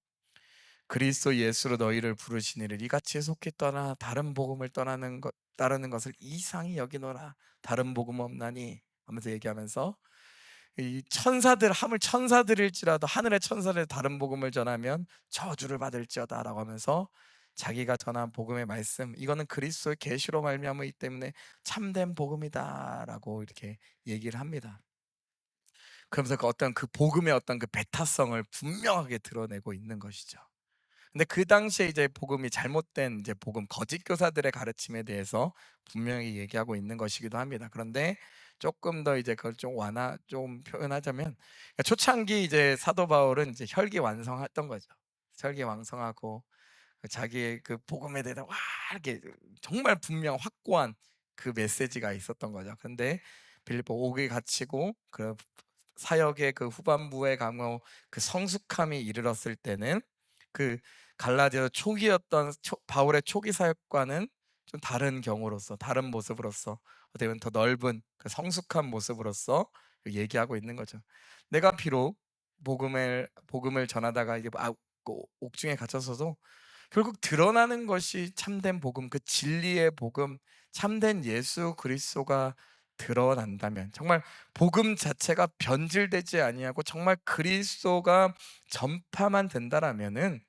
그리스도 예수로 너희를 부르시니를 이같이 속히 떠나 다른 복음을 떠나는 것 따르는 것을 이상히 여기노라. 다른 복음 없나니 하면서 얘기하면서 이 천사들 하물 천사들일지라도 하늘의 천사들 다른 복음을 전하면 저주를 받을지어다라고 하면서 자기가 전한 복음의 말씀 이거는 그리스도의 계시로 말미암이기 때문에 참된 복음이다라고 이렇게 얘기를 합니다. 그러면서 그 어떤 그 복음의 어떤 그 배타성을 분명하게 드러내고 있는 것이죠. 근데 그 당시에 이제 복음이 잘못된 이제 복음 거짓 교사들의 가르침에 대해서 분명히 얘기하고 있는 것이기도 합니다. 그런데 조금 더 이제 그걸 좀 표현하자면 초창기 이제 사도 바울은 이제 혈기왕성했던 거죠. 혈기왕성하고 그 자기의 그 복음에 대해서 와 이렇게 정말 분명 확고한 그 메시지가 있었던 거죠. 근데 빌립보 옥에 갇히고 그 사역의 그 후반부에 가면 그 성숙함이 이르렀을 때는 그 갈라디아 초기였던 바울의 초기 사역과는 좀 다른 경우로서 다른 모습으로서 어떻게 보면 더 넓은 그 성숙한 모습으로서 얘기하고 있는 거죠. 내가 비록 복음을 전하다가 이게 그 옥중에 갇혀서도 결국 드러나는 것이 참된 복음, 그 진리의 복음, 참된 예수 그리스도가 드러난다면 정말 복음 자체가 변질되지 아니하고 정말 그리스도가 전파만 된다라면은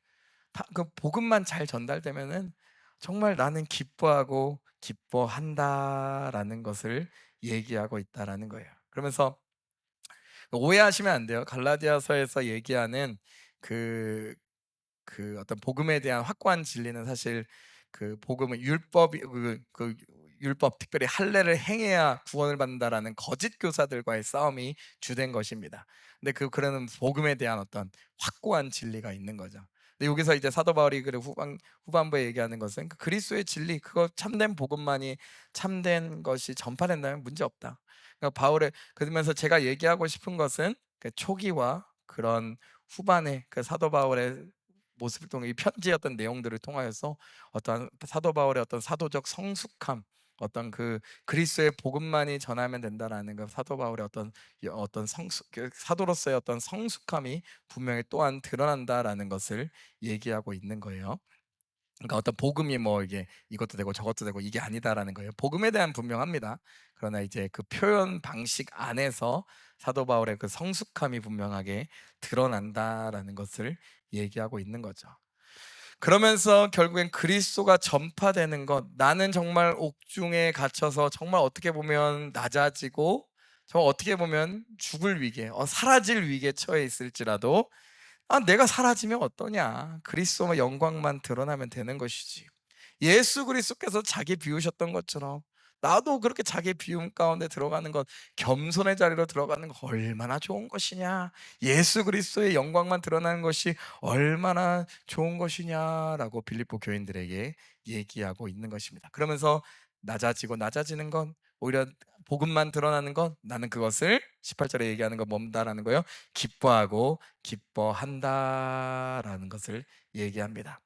그 복음만 잘 전달되면은 정말 나는 기뻐하고 기뻐한다라는 것을 얘기하고 있다라는 거예요. 그러면서 오해하시면 안 돼요. 갈라디아서에서 얘기하는 그 어떤 복음에 대한 확고한 진리는 사실 그 복음은 율법 특별히 할례를 행해야 구원을 받는다라는 거짓 교사들과의 싸움이 주된 것입니다. 근데 그런 복음에 대한 어떤 확고한 진리가 있는 거죠. 근데 여기서 이제 사도 바울이 그 후반부에 얘기하는 것은 그 그리스도의 진리 그거 참된 복음만이 참된 것이 전파된다면 문제 없다. 그러니까 바울의 그러면서 제가 얘기하고 싶은 것은 그 초기와 그런 후반에 그 사도 바울의 모습을 통해 이 편지의 어떤 내용들을 통하여서 어떤 사도 바울의 어떤 사도적 성숙함, 어떤 그 그리스도의 복음만이 전하면 된다라는 그 사도 바울의 어떤 사도로서의 어떤 성숙함이 분명히 또한 드러난다라는 것을 얘기하고 있는 거예요. 그러니까 어떤 복음이 뭐 이게 이것도 되고 저것도 되고 이게 아니다라는 거예요. 복음에 대한 분명합니다. 그러나 이제 그 표현 방식 안에서 사도 바울의 그 성숙함이 분명하게 드러난다라는 것을 얘기하고 있는 거죠. 그러면서 결국엔 그리스도가 전파되는 것, 나는 정말 옥중에 갇혀서 정말 어떻게 보면 낮아지고 정말 어떻게 보면 죽을 위기에 사라질 위기에 처해 있을지라도 내가 사라지면 어떠냐, 그리스도의 영광만 드러나면 되는 것이지. 예수 그리스도께서 자기 비우셨던 것처럼 나도 그렇게 자기 비움 가운데 들어가는 것, 겸손의 자리로 들어가는 것 얼마나 좋은 것이냐, 예수 그리스도의 영광만 드러나는 것이 얼마나 좋은 것이냐라고 빌립보 교인들에게 얘기하고 있는 것입니다. 그러면서 낮아지고 낮아지는 건 오히려 복음만 드러나는 건, 나는 그것을 18절에 얘기하는 건 뭔다라는 거예요. 기뻐하고 기뻐한다라는 것을 얘기합니다.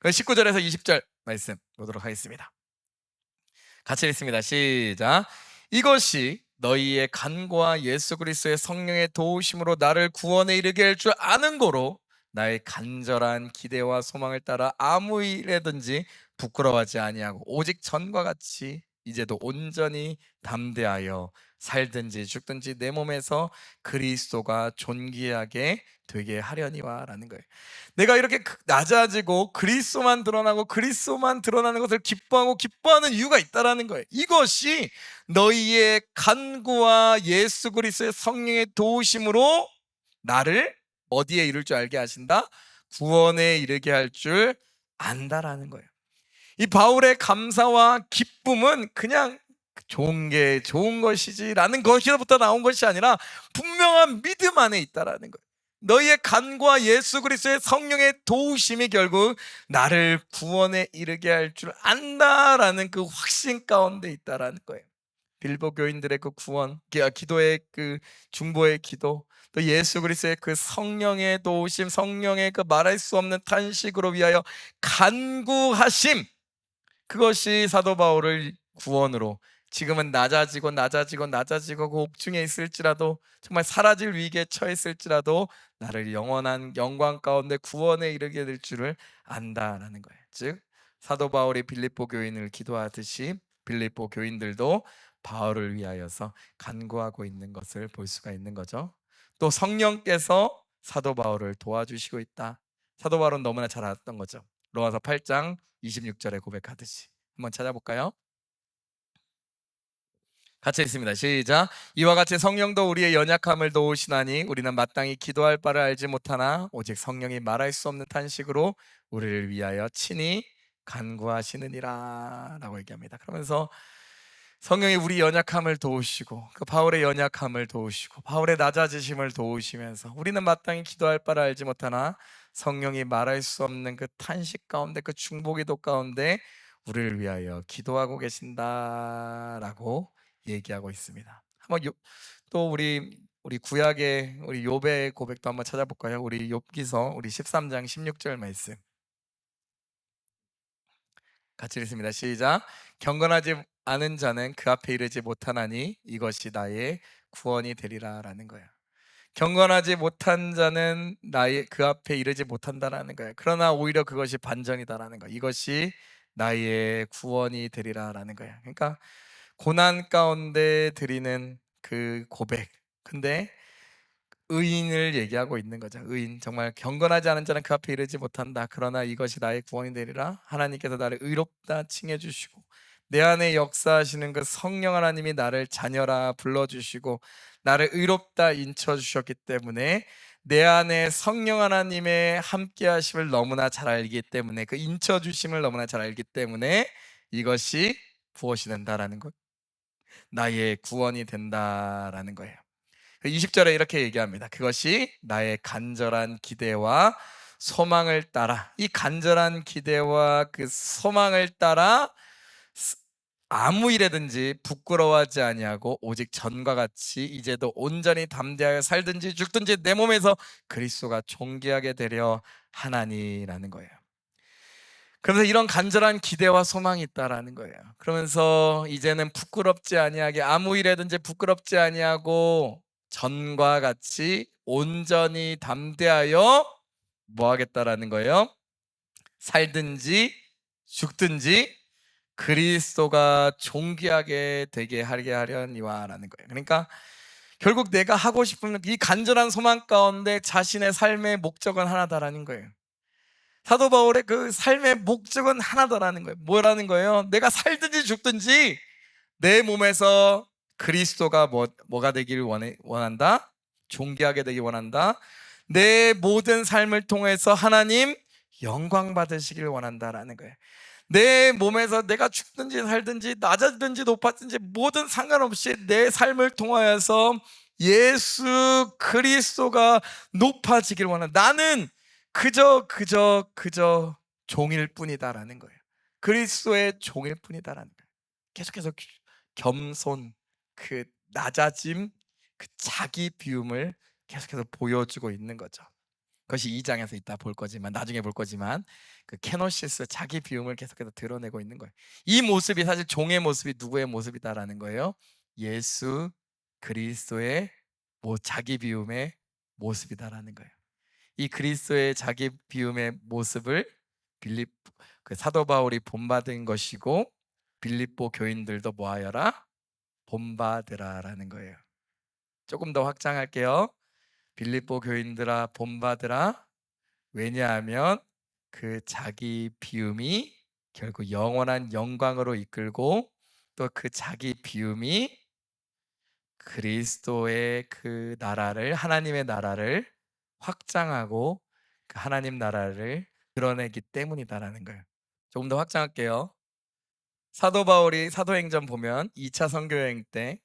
19절에서 20절 말씀 보도록 하겠습니다. 같이 읽습니다. 시작. 이것이 너희의 간구와 예수 그리스도의 성령의 도우심으로 나를 구원에 이르게 할 줄 아는 거로 나의 간절한 기대와 소망을 따라 아무 일에든지 부끄러워하지 아니하고 오직 전과 같이 이제도 온전히 담대하여 살든지 죽든지 내 몸에서 그리스도가 존귀하게 되게 하려니와라는 거예요. 내가 이렇게 낮아지고 그리스도만 드러나는 것을 기뻐하고 기뻐하는 이유가 있다라는 거예요. 이것이 너희의 간구와 예수 그리스도의 성령의 도우심으로 나를 어디에 이룰 줄 알게 하신다? 구원에 이르게 할 줄 안다라는 거예요. 이 바울의 감사와 기쁨은 그냥 좋은 게 좋은 것이지라는 것으로부터 나온 것이 아니라 분명한 믿음 안에 있다라는 거예요. 너희의 간과 예수 그리스도의 성령의 도우심이 결국 나를 구원에 이르게 할 줄 안다라는 그 확신 가운데 있다라는 거예요. 빌보 교인들의 그 구원, 기도의 그 중보의 기도, 또 예수 그리스도의 그 성령의 도우심, 성령의 그 말할 수 없는 탄식으로 위하여 간구하심, 그것이 사도 바울을 구원으로, 지금은 낮아지고 그 옥중에 있을지라도, 정말 사라질 위기에 처했을지라도 나를 영원한 영광 가운데 구원에 이르게 될 줄을 안다라는 거예요. 즉 사도 바울이 빌립보 교인을 기도하듯이 빌립보 교인들도 바울을 위하여서 간구하고 있는 것을 볼 수가 있는 거죠. 또 성령께서 사도 바울을 도와주시고 있다. 사도 바울은 너무나 잘 알았던 거죠. 로마서 8장 26절에 고백하듯이. 한번 찾아볼까요? 같이 읽습니다. 시작. 이와 같이 성령도 우리의 연약함을 도우시나니 우리는 마땅히 기도할 바를 알지 못하나 오직 성령이 말할 수 없는 탄식으로 우리를 위하여 친히 간구하시느니라 라고 얘기합니다. 그러면서 성령이 우리 연약함을 도우시고 그 바울의 연약함을 도우시고 바울의 낮아지심을 도우시면서 우리는 마땅히 기도할 바를 알지 못하나 성령이 말할 수 없는 그 탄식 가운데, 그 중보기도 가운데 우리를 위하여 기도하고 계신다라고 얘기하고 있습니다. 한번 또 우리 구약의 우리 욥의 고백도 한번 찾아볼까요? 우리 욥기서 우리 13장 16절 말씀 같이 읽습니다. 시작. 경건하지 않은 자는 그 앞에 이르지 못하나니 이것이 나의 구원이 되리라라는 거예요. 경건하지 못한 자는 나의 그 앞에 이르지 못한다라는 거예요. 그러나 오히려 그것이 반전이다라는 거예요. 이것이 나의 구원이 되리라라는 거예요. 그러니까 고난 가운데 드리는 그 고백, 근데 의인을 얘기하고 있는 거죠. 의인, 정말 경건하지 않은 자는 그 앞에 이르지 못한다. 그러나 이것이 나의 구원이 되리라. 하나님께서 나를 의롭다 칭해 주시고 내 안에 역사하시는 그 성령 하나님이 나를 자녀라 불러주시고 나를 의롭다 인쳐 주셨기 때문에, 내 안에 성령 하나님의 함께 하심을 너무나 잘 알기 때문에, 그 인쳐 주심을 너무나 잘 알기 때문에 이것이 무엇이 된다라는 것, 나의 구원이 된다라는 거예요. 20절에 이렇게 얘기합니다. 그것이 나의 간절한 기대와 소망을 따라, 이 간절한 기대와 그 소망을 따라 아무 일에든지 부끄러워하지 아니하고 오직 전과 같이 이제도 온전히 담대하여 살든지 죽든지 내 몸에서 그리스도가 존귀하게 되려 하나니라는 거예요. 그래서 이런 간절한 기대와 소망이 있다라는 거예요. 그러면서 이제는 부끄럽지 아니하게 아무 일에든지 부끄럽지 아니하고 전과 같이 온전히 담대하여 뭐 하겠다라는 거예요? 살든지 죽든지 그리스도가 존귀하게 되게 하게 하려니와라는 거예요. 그러니까 결국 내가 하고 싶은 이 간절한 소망 가운데 자신의 삶의 목적은 하나다라는 거예요. 사도 바울의 그 삶의 목적은 하나다라는 거예요. 뭐라는 거예요? 내가 살든지 죽든지 내 몸에서 그리스도가 뭐가 되길 원한다? 존귀하게 되길 원한다. 내 모든 삶을 통해서 하나님 영광 받으시길 원한다라는 거예요. 내 몸에서 내가 죽든지 살든지 낮아지든지 높아지든지 모든 상관없이 내 삶을 통하여서 예수 그리스도가 높아지길 원한다. 나는 그저 종일 뿐이다라는 거예요. 그리스도의 종일 뿐이다라는 거예요. 계속해서 겸손, 그 낮아짐, 그 자기 비움을 계속해서 보여주고 있는 거죠. 그것이 2장에서 이따 볼 거지만, 나중에 볼 거지만, 그 케노시스, 자기 비움을 계속해서 드러내고 있는 거예요. 이 모습이 사실 종의 모습이 누구의 모습이다라는 거예요? 예수 그리스도의 자기 비움의 모습이다라는 거예요. 이 그리스도의 자기 비움의 모습을 빌립 그 사도 바울이 본받은 것이고, 빌립보 교인들도 뭐하여라? 본받으라라는 거예요. 조금 더 확장할게요. 빌립보 교인들아 본받으라. 왜냐하면 그 자기 비움이 결국 영원한 영광으로 이끌고, 또 그 자기 비움이 그리스도의 그 나라를, 하나님의 나라를 확장하고 그 하나님 나라를 드러내기 때문이다라는 거예요. 조금 더 확장할게요. 사도 바울이 사도행전 보면 2차 선교여행 때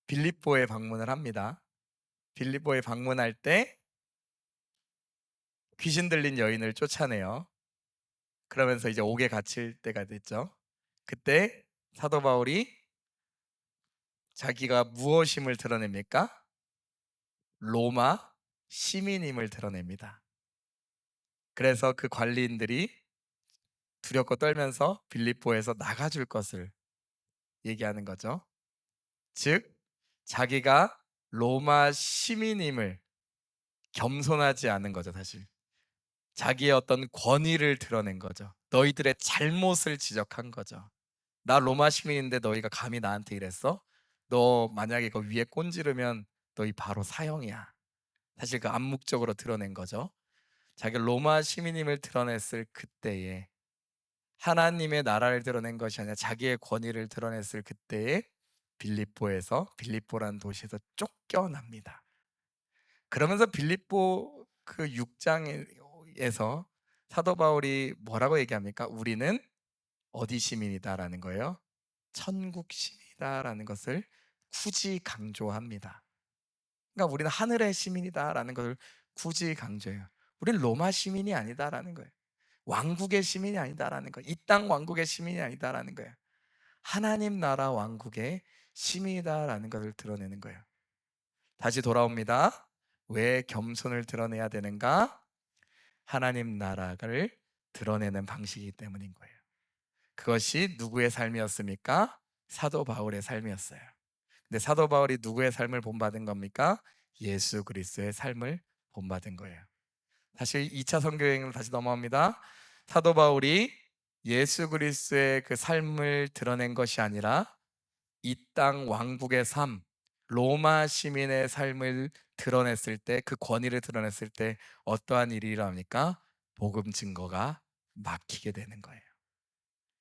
빌립보에 방문을 합니다. 빌립보에 방문할 때 귀신 들린 여인을 쫓아내요. 그러면서 이제 옥에 갇힐 때가 됐죠. 그때 사도 바울이 자기가 무엇임을 드러냅니까? 로마 시민임을 드러냅니다. 그래서 그 관리인들이 두렵고 떨면서 빌립보에서 나가줄 것을 얘기하는 거죠. 즉 자기가 로마 시민임을 겸손하지 않은 거죠. 사실 자기의 어떤 권위를 드러낸 거죠. 너희들의 잘못을 지적한 거죠. 나 로마 시민인데 너희가 감히 나한테 이랬어? 너 만약에 그 위에 꼰지르면 너희 바로 사형이야. 사실 그 암묵적으로 드러낸 거죠. 자기 로마 시민임을 드러냈을 그때에, 하나님의 나라를 드러낸 것이 아니라 자기의 권위를 드러냈을 그때에 빌립보라는 도시에서 쫓겨납니다. 그러면서 빌립보 그 6장에서 사도 바울이 뭐라고 얘기합니까? 우리는 어디 시민이다라는 거예요? 천국 시민이다라는 것을 굳이 강조합니다. 그러니까 우리는 하늘의 시민이다라는 것을 굳이 강조해요. 우리는 로마 시민이 아니다라는 거예요. 왕국의 시민이 아니다라는 거예요. 이 땅 왕국의 시민이 아니다라는 거예요. 하나님 나라 왕국의 시민이다라는 것을 드러내는 거예요. 다시 돌아옵니다. 왜 겸손을 드러내야 되는가? 하나님 나라를 드러내는 방식이기 때문인 거예요. 그것이 누구의 삶이었습니까? 사도 바울의 삶이었어요. 근데 사도 바울이 누구의 삶을 본받은 겁니까? 예수 그리스도의 삶을 본받은 거예요. 사실 2차 선교여행으로 다시 넘어갑니다. 사도 바울이 예수 그리스도의 그 삶을 드러낸 것이 아니라 이 땅 왕국의 삶, 로마 시민의 삶을 드러냈을 때, 그 권위를 드러냈을 때 어떠한 일이 일어납니까? 복음 증거가 막히게 되는 거예요.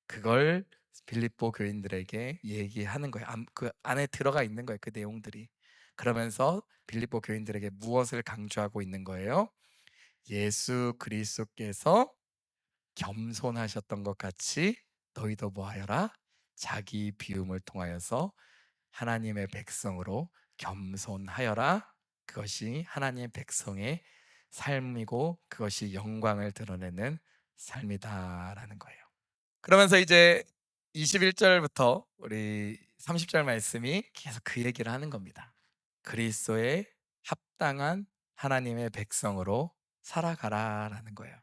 그걸 빌립보 교인들에게 얘기하는 거예요. 그 안에 들어가 있는 거예요. 그 내용들이. 그러면서 빌립보 교인들에게 무엇을 강조하고 있는 거예요? 예수 그리스도께서 겸손하셨던 것 같이 너희도 뭐하여라? 자기 비움을 통하여서 하나님의 백성으로 겸손하여라. 그것이 하나님의 백성의 삶이고 그것이 영광을 드러내는 삶이다라는 거예요. 그러면서 이제 21절부터 우리 30절 말씀이 계속 그 얘기를 하는 겁니다. 그리스도의 합당한 하나님의 백성으로 살아가라라는 거예요.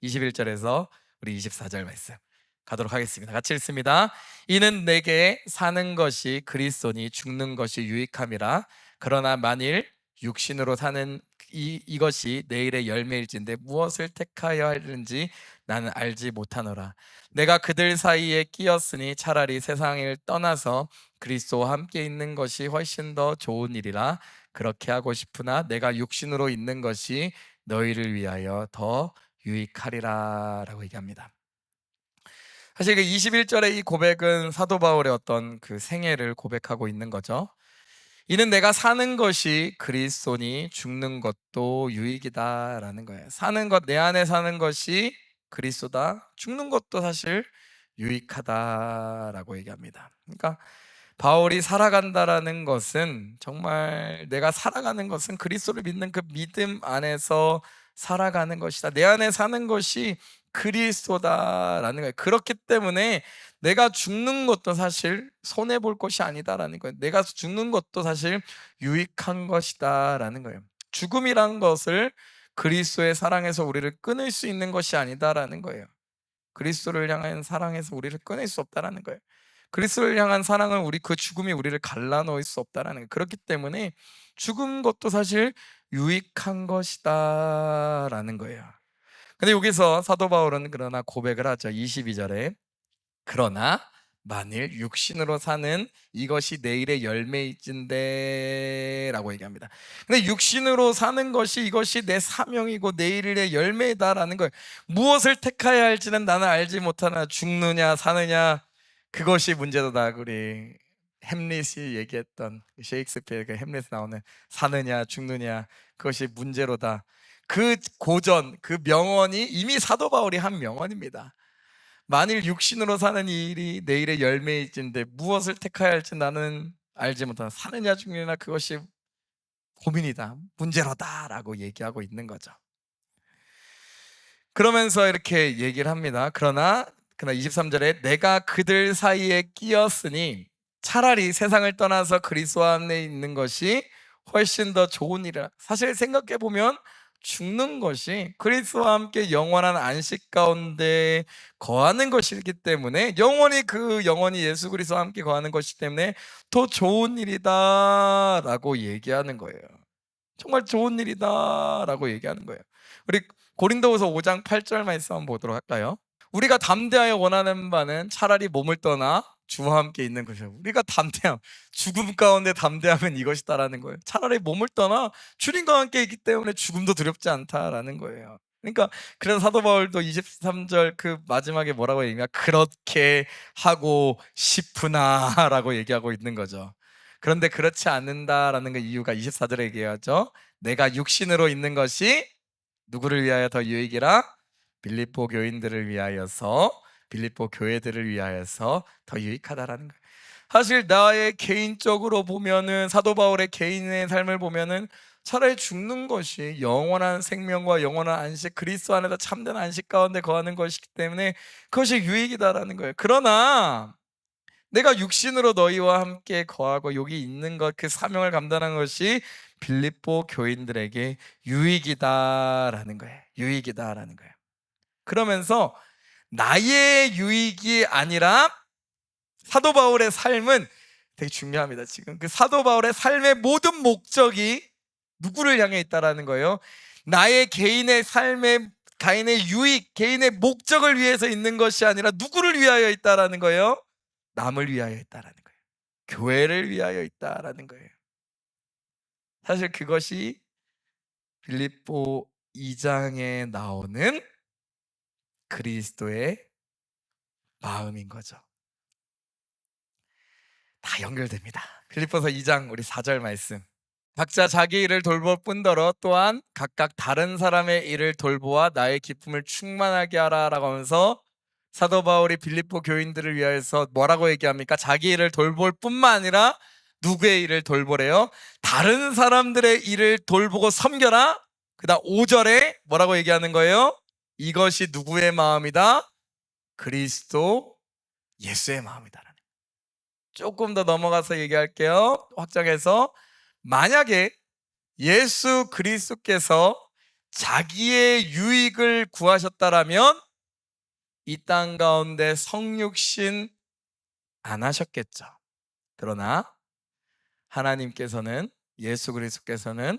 21절에서 우리 24절 말씀 가도록 하겠습니다. 같이 읽습니다. 이는 내게 사는 것이 그리스도니 죽는 것이 유익함이라. 그러나 만일 육신으로 사는 이것이 내일의 열매일진데 무엇을 택하여 하는지 나는 알지 못하노라. 내가 그들 사이에 끼었으니 차라리 세상을 떠나서 그리스도와 함께 있는 것이 훨씬 더 좋은 일이라. 그렇게 하고 싶으나 내가 육신으로 있는 것이 너희를 위하여 더 유익하리라 라고 얘기합니다. 사실 그 21절의 이 고백은 사도 바울의 어떤 그 생애를 고백하고 있는 거죠. 이는 내가 사는 것이 그리스도니 죽는 것도 유익이다라는 거예요. 사는 것, 내 안에 사는 것이 그리스도다. 죽는 것도 사실 유익하다라고 얘기합니다. 그러니까 바울이 살아간다라는 것은, 정말 내가 살아가는 것은 그리스도를 믿는 그 믿음 안에서 살아가는 것이다. 내 안에 사는 것이 그리스도다라는 거예요. 그렇기 때문에 내가 죽는 것도 사실 손해 볼 것이 아니다라는 거예요. 내가 죽는 것도 사실 유익한 것이다라는 거예요. 죽음이란 것을 그리스도의 사랑에서 우리를 끊을 수 있는 것이 아니다라는 거예요. 그리스도를 향한 사랑에서 우리를 끊을 수 없다라는 거예요. 그리스도를 향한 사랑은 그 죽음이 우리를 갈라놓을 수 없다라는 거예요. 그렇기 때문에 죽은 것도 사실 유익한 것이다라는 거예요. 근데 여기서 사도 바울은 그러나 고백을 하죠. 22절에 그러나 만일 육신으로 사는 이것이 내일의 열매일진데 라고 얘기합니다. 근데 육신으로 사는 것이 이것이 내 사명이고 내일의 열매다라는 거예요. 무엇을 택하여야 할지는 나는 알지 못하나 죽느냐 사느냐 그것이 문제다. 우리 햄릿이 얘기했던, 셰익스피어의 그 햄릿에 나오는 사느냐 죽느냐 그것이 문제로다. 그 고전, 그 명언이 이미 사도 바울이 한 명언입니다. 만일 육신으로 사는 이 일이 내일의 열매일진데 무엇을 택하여야 할지 나는 알지 못하나 사느냐 죽느냐 그것이 고민이다, 문제로다 라고 얘기하고 있는 거죠. 그러면서 이렇게 얘기를 합니다. 그러나 23절에 내가 그들 사이에 끼었으니 차라리 세상을 떠나서 그리스도 안에 있는 것이 훨씬 더 좋은 일이라. 사실 생각해보면 죽는 것이 그리스도와 함께 영원한 안식 가운데 거하는 것이기 때문에, 영원히 예수 그리스도와 함께 거하는 것이기 때문에 더 좋은 일이다 라고 얘기하는 거예요. 정말 좋은 일이다 라고 얘기하는 거예요. 우리 고린도후서 5장 8절 말씀 한번 보도록 할까요? 우리가 담대하여 원하는 바는 차라리 몸을 떠나 주와 함께 있는 것이요. 우리가 죽음 가운데 담대하면 이것이다라는 거예요. 차라리 몸을 떠나 주님과 함께 있기 때문에 죽음도 두렵지 않다라는 거예요. 그러니까 그래서 사도 바울도 23절 그 마지막에 뭐라고 얘기하냐, 그렇게 하고 싶으나 라고 얘기하고 있는 거죠. 그런데 그렇지 않는다라는 그 이유가 24절에 얘기하죠. 내가 육신으로 있는 것이 누구를 위하여 더 유익이라? 빌립보 교인들을 위하여서, 빌립보 교회들을 위하여서 더 유익하다라는 거예요. 사실 나의 개인적으로 보면은, 사도 바울의 개인의 삶을 보면은 차라리 죽는 것이 영원한 생명과 영원한 안식, 그리스도 안에서 참된 안식 가운데 거하는 것이기 때문에 그것이 유익이다라는 거예요. 그러나 내가 육신으로 너희와 함께 거하고 여기 있는 것, 그 사명을 감당하는 것이 빌립보 교인들에게 유익이다라는 거예요. 유익이다라는 거예요. 그러면서 나의 유익이 아니라, 사도 바울의 삶은 되게 중요합니다. 지금 그 사도 바울의 삶의 모든 목적이 누구를 향해 있다라는 거예요. 나의 개인의 삶의, 개인의 유익, 개인의 목적을 위해서 있는 것이 아니라 누구를 위하여 있다라는 거예요? 남을 위하여 있다라는 거예요. 교회를 위하여 있다라는 거예요. 사실 그것이 빌립보 2장에 나오는 그리스도의 마음인 거죠. 다 연결됩니다. 빌립보서 2장 우리 4절 말씀. 각자 자기 일을 돌볼 뿐더러 또한 각각 다른 사람의 일을 돌보아 나의 기쁨을 충만하게 하라라고 하면서 사도 바울이 빌립보 교인들을 위해서 뭐라고 얘기합니까? 자기 일을 돌볼 뿐만 아니라 누구의 일을 돌보래요? 다른 사람들의 일을 돌보고 섬겨라. 그다음 5절에 뭐라고 얘기하는 거예요? 이것이 누구의 마음이다? 그리스도 예수의 마음이다. 조금 더 넘어가서 얘기할게요. 확장해서, 만약에 예수 그리스도께서 자기의 유익을 구하셨다라면 이 땅 가운데 성육신 안 하셨겠죠. 그러나 하나님께서는, 예수 그리스도께서는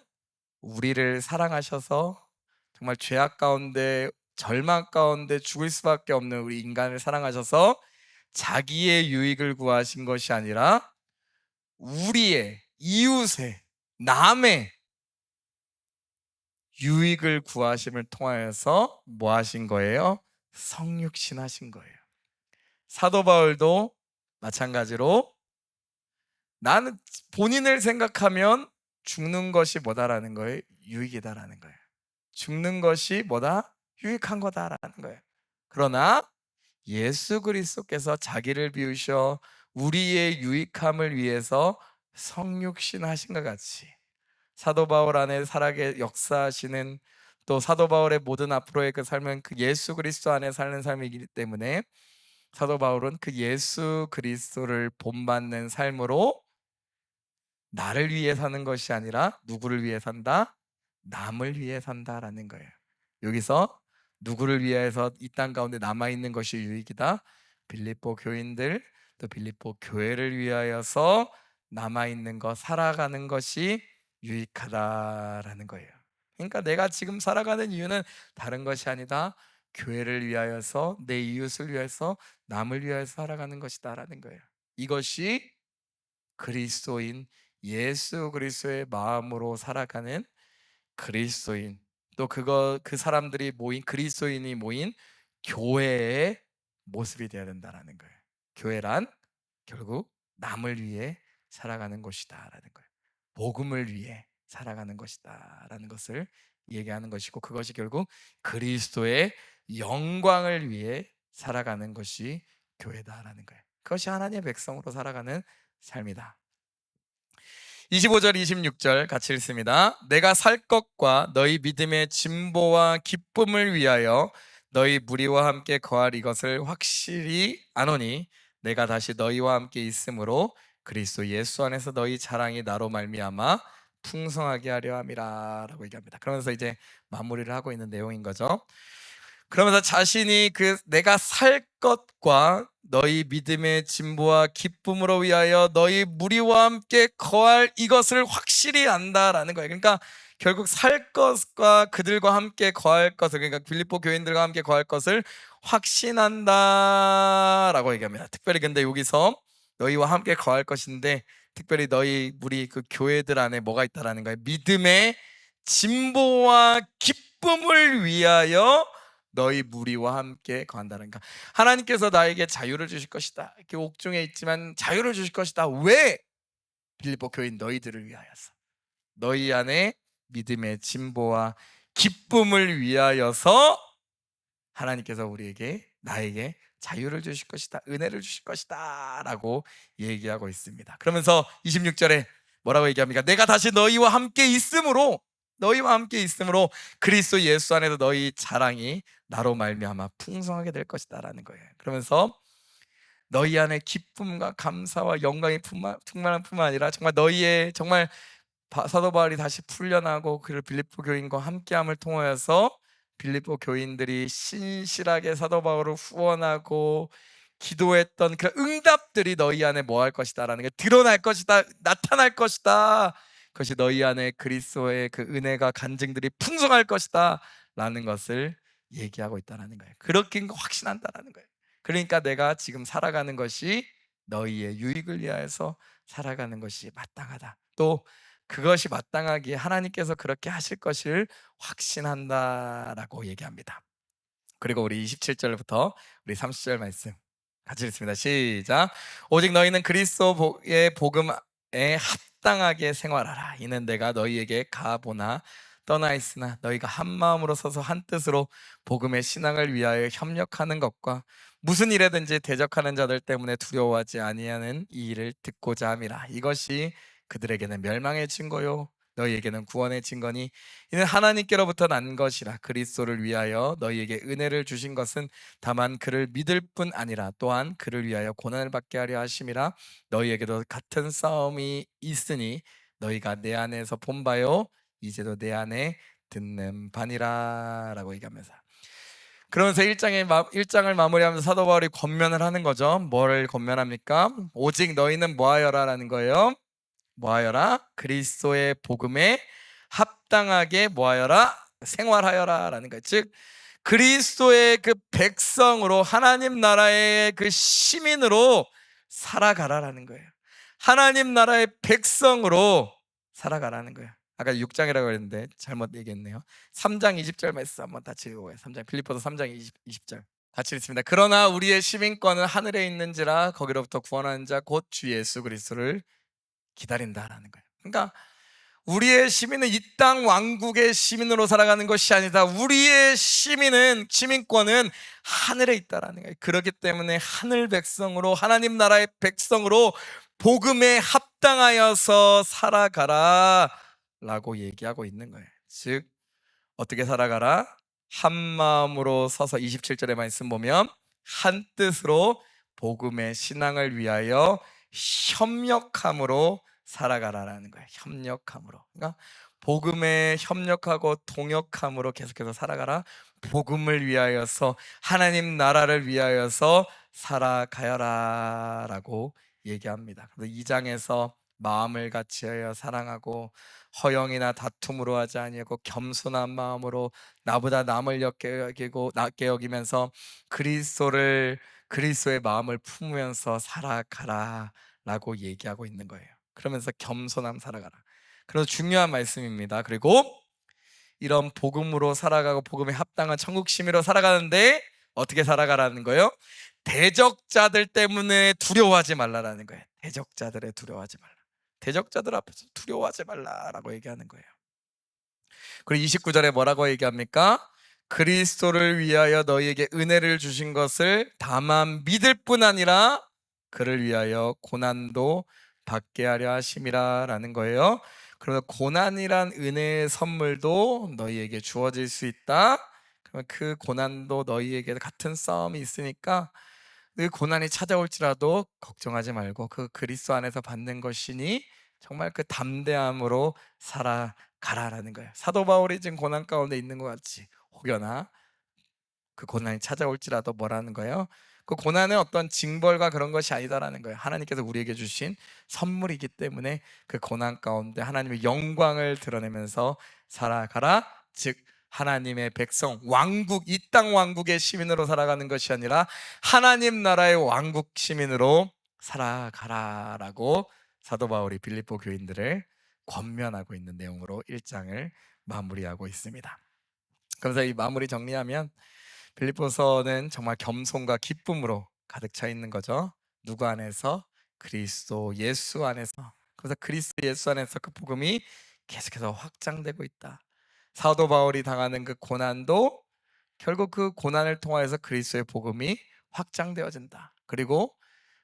우리를 사랑하셔서 정말 죄악 가운데, 절망 가운데 죽을 수밖에 없는 우리 인간을 사랑하셔서 자기의 유익을 구하신 것이 아니라 우리의, 이웃의, 남의 유익을 구하심을 통하여서 뭐 하신 거예요? 성육신 하신 거예요. 사도 바울도 마찬가지로 나는 본인을 생각하면 죽는 것이 뭐다라는 거예요? 유익이다라는 거예요. 죽는 것이 뭐다? 유익한 거다라는 거예요. 그러나 예수 그리스도께서 자기를 비우셔 우리의 유익함을 위해서 성육신 하신 것 같이 사도 바울 안에 살아계 역사하시는, 또 사도 바울의 모든 앞으로의 그 삶은 그 예수 그리스도 안에 사는 삶이기 때문에 사도 바울은 그 예수 그리스도를 본받는 삶으로 나를 위해 사는 것이 아니라 누구를 위해 산다? 남을 위해 산다라는 거예요. 여기서 누구를 위해서 이 땅 가운데 남아있는 것이 유익이다? 빌립보 교인들, 또 빌립보 교회를 위하여서 남아있는 것, 살아가는 것이 유익하다라는 거예요. 그러니까 내가 지금 살아가는 이유는 다른 것이 아니다, 교회를 위하여서, 내 이웃을 위해서, 남을 위하여서 살아가는 것이다라는 거예요. 이것이 그리스도인, 예수 그리스도의 마음으로 살아가는 그리스도인, 또 그 사람들이 모인, 그리스도인이 모인 교회의 모습이 되어야 된다라는 거예요. 교회란 결국 남을 위해 살아가는 것이다라는 거예요. 복음을 위해 살아가는 것이다라는 것을 얘기하는 것이고, 그것이 결국 그리스도의 영광을 위해 살아가는 것이 교회다라는 거예요. 그것이 하나님의 백성으로 살아가는 삶이다. 25절 26절 같이 읽습니다. 내가 살 것과 너희 믿음의 진보와 기쁨을 위하여 너희 무리와 함께 거할 이것을 확실히 아노니 내가 다시 너희와 함께 있으므로 그리스도 예수 안에서 너희 자랑이 나로 말미암아 풍성하게 하려 함이라 라고 얘기합니다. 그러면서 이제 마무리를 하고 있는 내용인 거죠. 그러면서 자신이 그 내가 살 것과 너희 믿음의 진보와 기쁨으로 위하여 너희 무리와 함께 거할 이것을 확실히 안다라는 거예요. 그러니까 결국 살 것과 그들과 함께 거할 것을, 그러니까 빌립보 교인들과 함께 거할 것을 확신한다라고 얘기합니다. 특별히 근데 여기서 너희와 함께 거할 것인데, 특별히 너희 무리 그 교회들 안에 뭐가 있다라는 거예요? 믿음의 진보와 기쁨을 위하여 너희 무리와 함께 거한다는 거. 하나님께서 나에게 자유를 주실 것이다. 이렇게 옥중에 있지만 자유를 주실 것이다. 왜? 빌립보 교인 너희들을 위하여서, 너희 안에 믿음의 진보와 기쁨을 위하여서 하나님께서 우리에게, 나에게 자유를 주실 것이다, 은혜를 주실 것이다 라고 얘기하고 있습니다. 그러면서 26절에 뭐라고 얘기합니까? 내가 다시 너희와 함께 있으므로, 너희와 함께 있으므로 그리스도 예수 안에서 너희 자랑이 나로 말미암아 풍성하게 될 것이다 라는 거예요. 그러면서 너희 안에 기쁨과 감사와 영광이 충만한 뿐만 아니라 정말 너희의, 정말 사도 바울이 다시 풀려나고 그 빌립보 교인과 함께함을 통하여서 빌립보 교인들이 신실하게 사도 바울을 후원하고 기도했던 그 응답들이 너희 안에 뭐 할 것이다 라는 게 드러날 것이다, 나타날 것이다. 그것이 너희 안에 그리스도의 그 은혜가, 간증들이 풍성할 것이다 라는 것을 얘기하고 있다는 거예요. 그렇게 확신한다라는 거예요. 그러니까 내가 지금 살아가는 것이 너희의 유익을 위하여서 살아가는 것이 마땅하다, 또 그것이 마땅하기에 하나님께서 그렇게 하실 것을 확신한다라고 얘기합니다. 그리고 우리 27절부터 우리 30절 말씀 같이 읽습니다. 시작. 오직 너희는 그리스도의 복음에 합당하게 생활하라. 이는 내가 너희에게 가보나 떠나 있으나 너희가 한 마음으로 서서 한 뜻으로 복음의 신앙을 위하여 협력하는 것과 무슨 일에든지 대적하는 자들 때문에 두려워하지 아니하는 이 일을 듣고자 함이라. 이것이 그들에게는 멸망의 증거요 너희에게는 구원의 증거니 이는 하나님께로부터 난 것이라. 그리스도를 위하여 너희에게 은혜를 주신 것은 다만 그를 믿을 뿐 아니라 또한 그를 위하여 고난을 받게 하려 하심이라. 너희에게도 같은 싸움이 있으니 너희가 내 안에서 본바요 이제도 내 안에 듣는 바니라 라고 얘기하면서, 그러면서 1장을 마무리하면서 사도 바울이 권면을 하는 거죠. 뭐를 권면합니까? 오직 너희는 뭐하여라라는 거예요. 뭐하여라? 그리스도의 복음에 합당하게 뭐하여라? 생활하여라라는 거예요. 즉 그리스도의 그 백성으로, 하나님 나라의 그 시민으로 살아가라라는 거예요. 하나님 나라의 백성으로 살아가라는 거예요. 아까 6장이라고 그랬는데 잘못 얘기했네요. 3장 20절 말씀 한번 같이 읽어봐요. 3장 빌립보서 3장 20절 같이 읽습니다. 그러나 우리의 시민권은 하늘에 있는지라 거기로부터 구원하는 자 곧 주 예수 그리스도를 기다린다라는 거예요. 그러니까 우리의 시민은 이 땅 왕국의 시민으로 살아가는 것이 아니다. 우리의 시민권은 하늘에 있다라는 거예요. 그렇기 때문에 하늘 백성으로, 하나님 나라의 백성으로 복음에 합당하여서 살아가라 라고 얘기하고 있는 거예요. 즉 어떻게 살아가라? 한 마음으로 서서 27절의 말씀 보면 한 뜻으로 복음의 신앙을 위하여 협력함으로 살아가라라는 거예요. 협력함으로. 그러니까 복음에 협력하고 동역함으로 계속해서 살아가라. 복음을 위하여서, 하나님 나라를 위하여서 살아가여라라고 얘기합니다. 그래서 2장에서 마음을 같이하여 사랑하고 허영이나 다툼으로 하지 아니하고 겸손한 마음으로 나보다 남을 여기고 낮게 여기면서 그리스도의 마음을 품으면서 살아가라라고 얘기하고 있는 거예요. 그러면서 겸손함 살아가라. 그래서 중요한 말씀입니다. 그리고 이런 복음으로 살아가고 복음에 합당한 천국 시민으로 살아가는데 어떻게 살아가라는 거예요? 대적자들 때문에 두려워하지 말라라는 거예요. 대적자들에 두려워하지 말라. 대적자들 앞에서 두려워하지 말라라고 얘기하는 거예요. 그리고 29절에 뭐라고 얘기합니까? 그리스도를 위하여 너희에게 은혜를 주신 것을 다만 믿을 뿐 아니라 그를 위하여 고난도 받게 하려 하심이라라는 거예요. 그래서 고난이란 은혜의 선물도 너희에게 주어질 수 있다. 그러면 그 고난도 너희에게 같은 싸움이 있으니까 그 고난이 찾아올지라도 걱정하지 말고 그 그리스도 안에서 받는 것이니 정말 그 담대함으로 살아가라라는 거예요. 사도 바울이 지금 고난 가운데 있는 것 같이 혹여나 그 고난이 찾아올지라도 뭐라는 거예요? 그 고난은 어떤 징벌과 그런 것이 아니다라는 거예요. 하나님께서 우리에게 주신 선물이기 때문에 그 고난 가운데 하나님의 영광을 드러내면서 살아가라. 즉 하나님의 백성, 왕국, 이 땅 왕국의 시민으로 살아가는 것이 아니라 하나님 나라의 왕국 시민으로 살아가라라고 사도 바울이 빌립보 교인들을 권면하고 있는 내용으로 1장을 마무리하고 있습니다. 그래서 이 마무리 정리하면 빌립보서는 정말 겸손과 기쁨으로 가득 차 있는 거죠. 누구 안에서? 그리스도 예수 안에서. 그래서 그리스도 예수 안에서 그 복음이 계속해서 확장되고 있다. 사도 바울이 당하는 그 고난도 결국 그 고난을 통하여서 그리스도의 복음이 확장되어진다. 그리고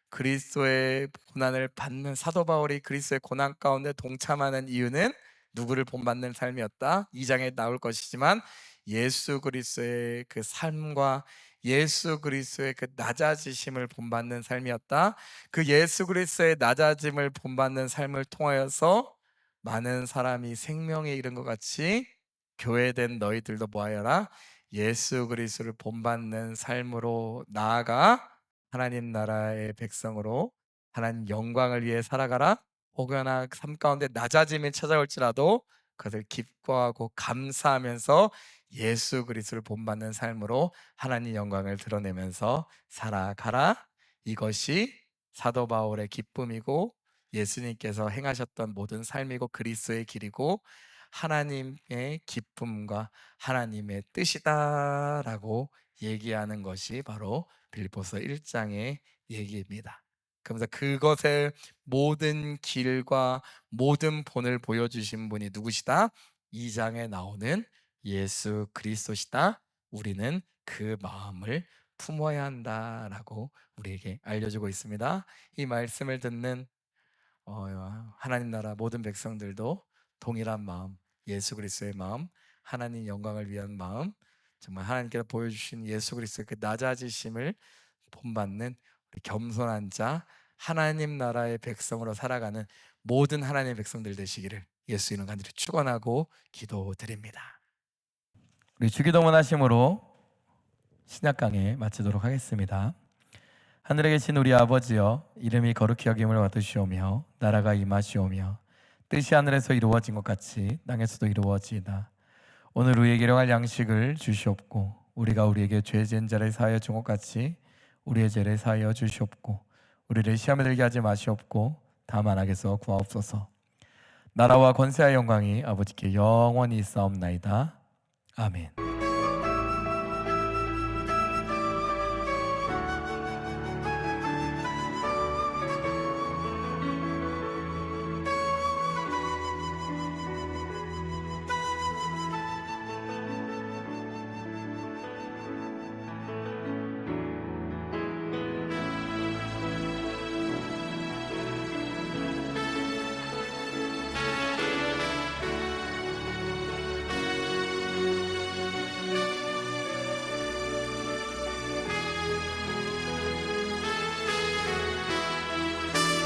그리스도의 고난을 받는 사도 바울이 그리스도의 고난 가운데 동참하는 이유는 누구를 본받는 삶이었다. 2장에 나올 것이지만 예수 그리스도의 그 삶과 예수 그리스도의 그 낮아지심을 본받는 삶이었다. 그 예수 그리스도의 낮아짐을 본받는 삶을 통하여서 많은 사람이 생명에 이른 것 같이 교회된 너희들도 뭐하여라? 예수 그리스도를 본받는 삶으로 나아가 하나님 나라의 백성으로 하나님 영광을 위해 살아가라. 혹여나 삶 가운데 낮아짐이 찾아올지라도 그것을 기뻐하고 감사하면서 예수 그리스도를 본받는 삶으로 하나님 영광을 드러내면서 살아가라. 이것이 사도 바울의 기쁨이고 예수님께서 행하셨던 모든 삶이고 그리스도의 길이고 하나님의 기쁨과 하나님의 뜻이다라고 얘기하는 것이 바로 빌립보서 1장의 얘기입니다. 그러면서 그것의 모든 길과 모든 본을 보여주신 분이 누구시다? 2장에 나오는 예수 그리스도시다. 우리는 그 마음을 품어야 한다라고 우리에게 알려주고 있습니다. 이 말씀을 듣는 하나님 나라 모든 백성들도 동일한 마음, 예수 그리스도의 마음, 하나님 영광을 위한 마음, 정말 하나님께서 보여주신 예수 그리스도의 그 낮아지심을 본받는 우리 겸손한 자, 하나님 나라의 백성으로 살아가는 모든 하나님의 백성들 되시기를 예수 이름 간절히 축원하고 기도드립니다. 우리 주기도문 하심으로 신약 강해 마치도록 하겠습니다. 하늘에 계신 우리 아버지여, 이름이 거룩히 여김을 받으시오며 나라가 임하시오며 뜻이 하늘에서 이루어진 것 같이 땅에서도 이루어지이다. 오늘 우리에게 일용할 양식을 주시옵고 우리가 우리에게 죄 지은 자를 사하여 준 것 같이 우리의 죄를 사하여 주시옵고 우리를 시험에 들게 하지 마시옵고 다만 악에서 구하옵소서. 나라와 권세와 영광이 아버지께 영원히 있사옵나이다. 아멘.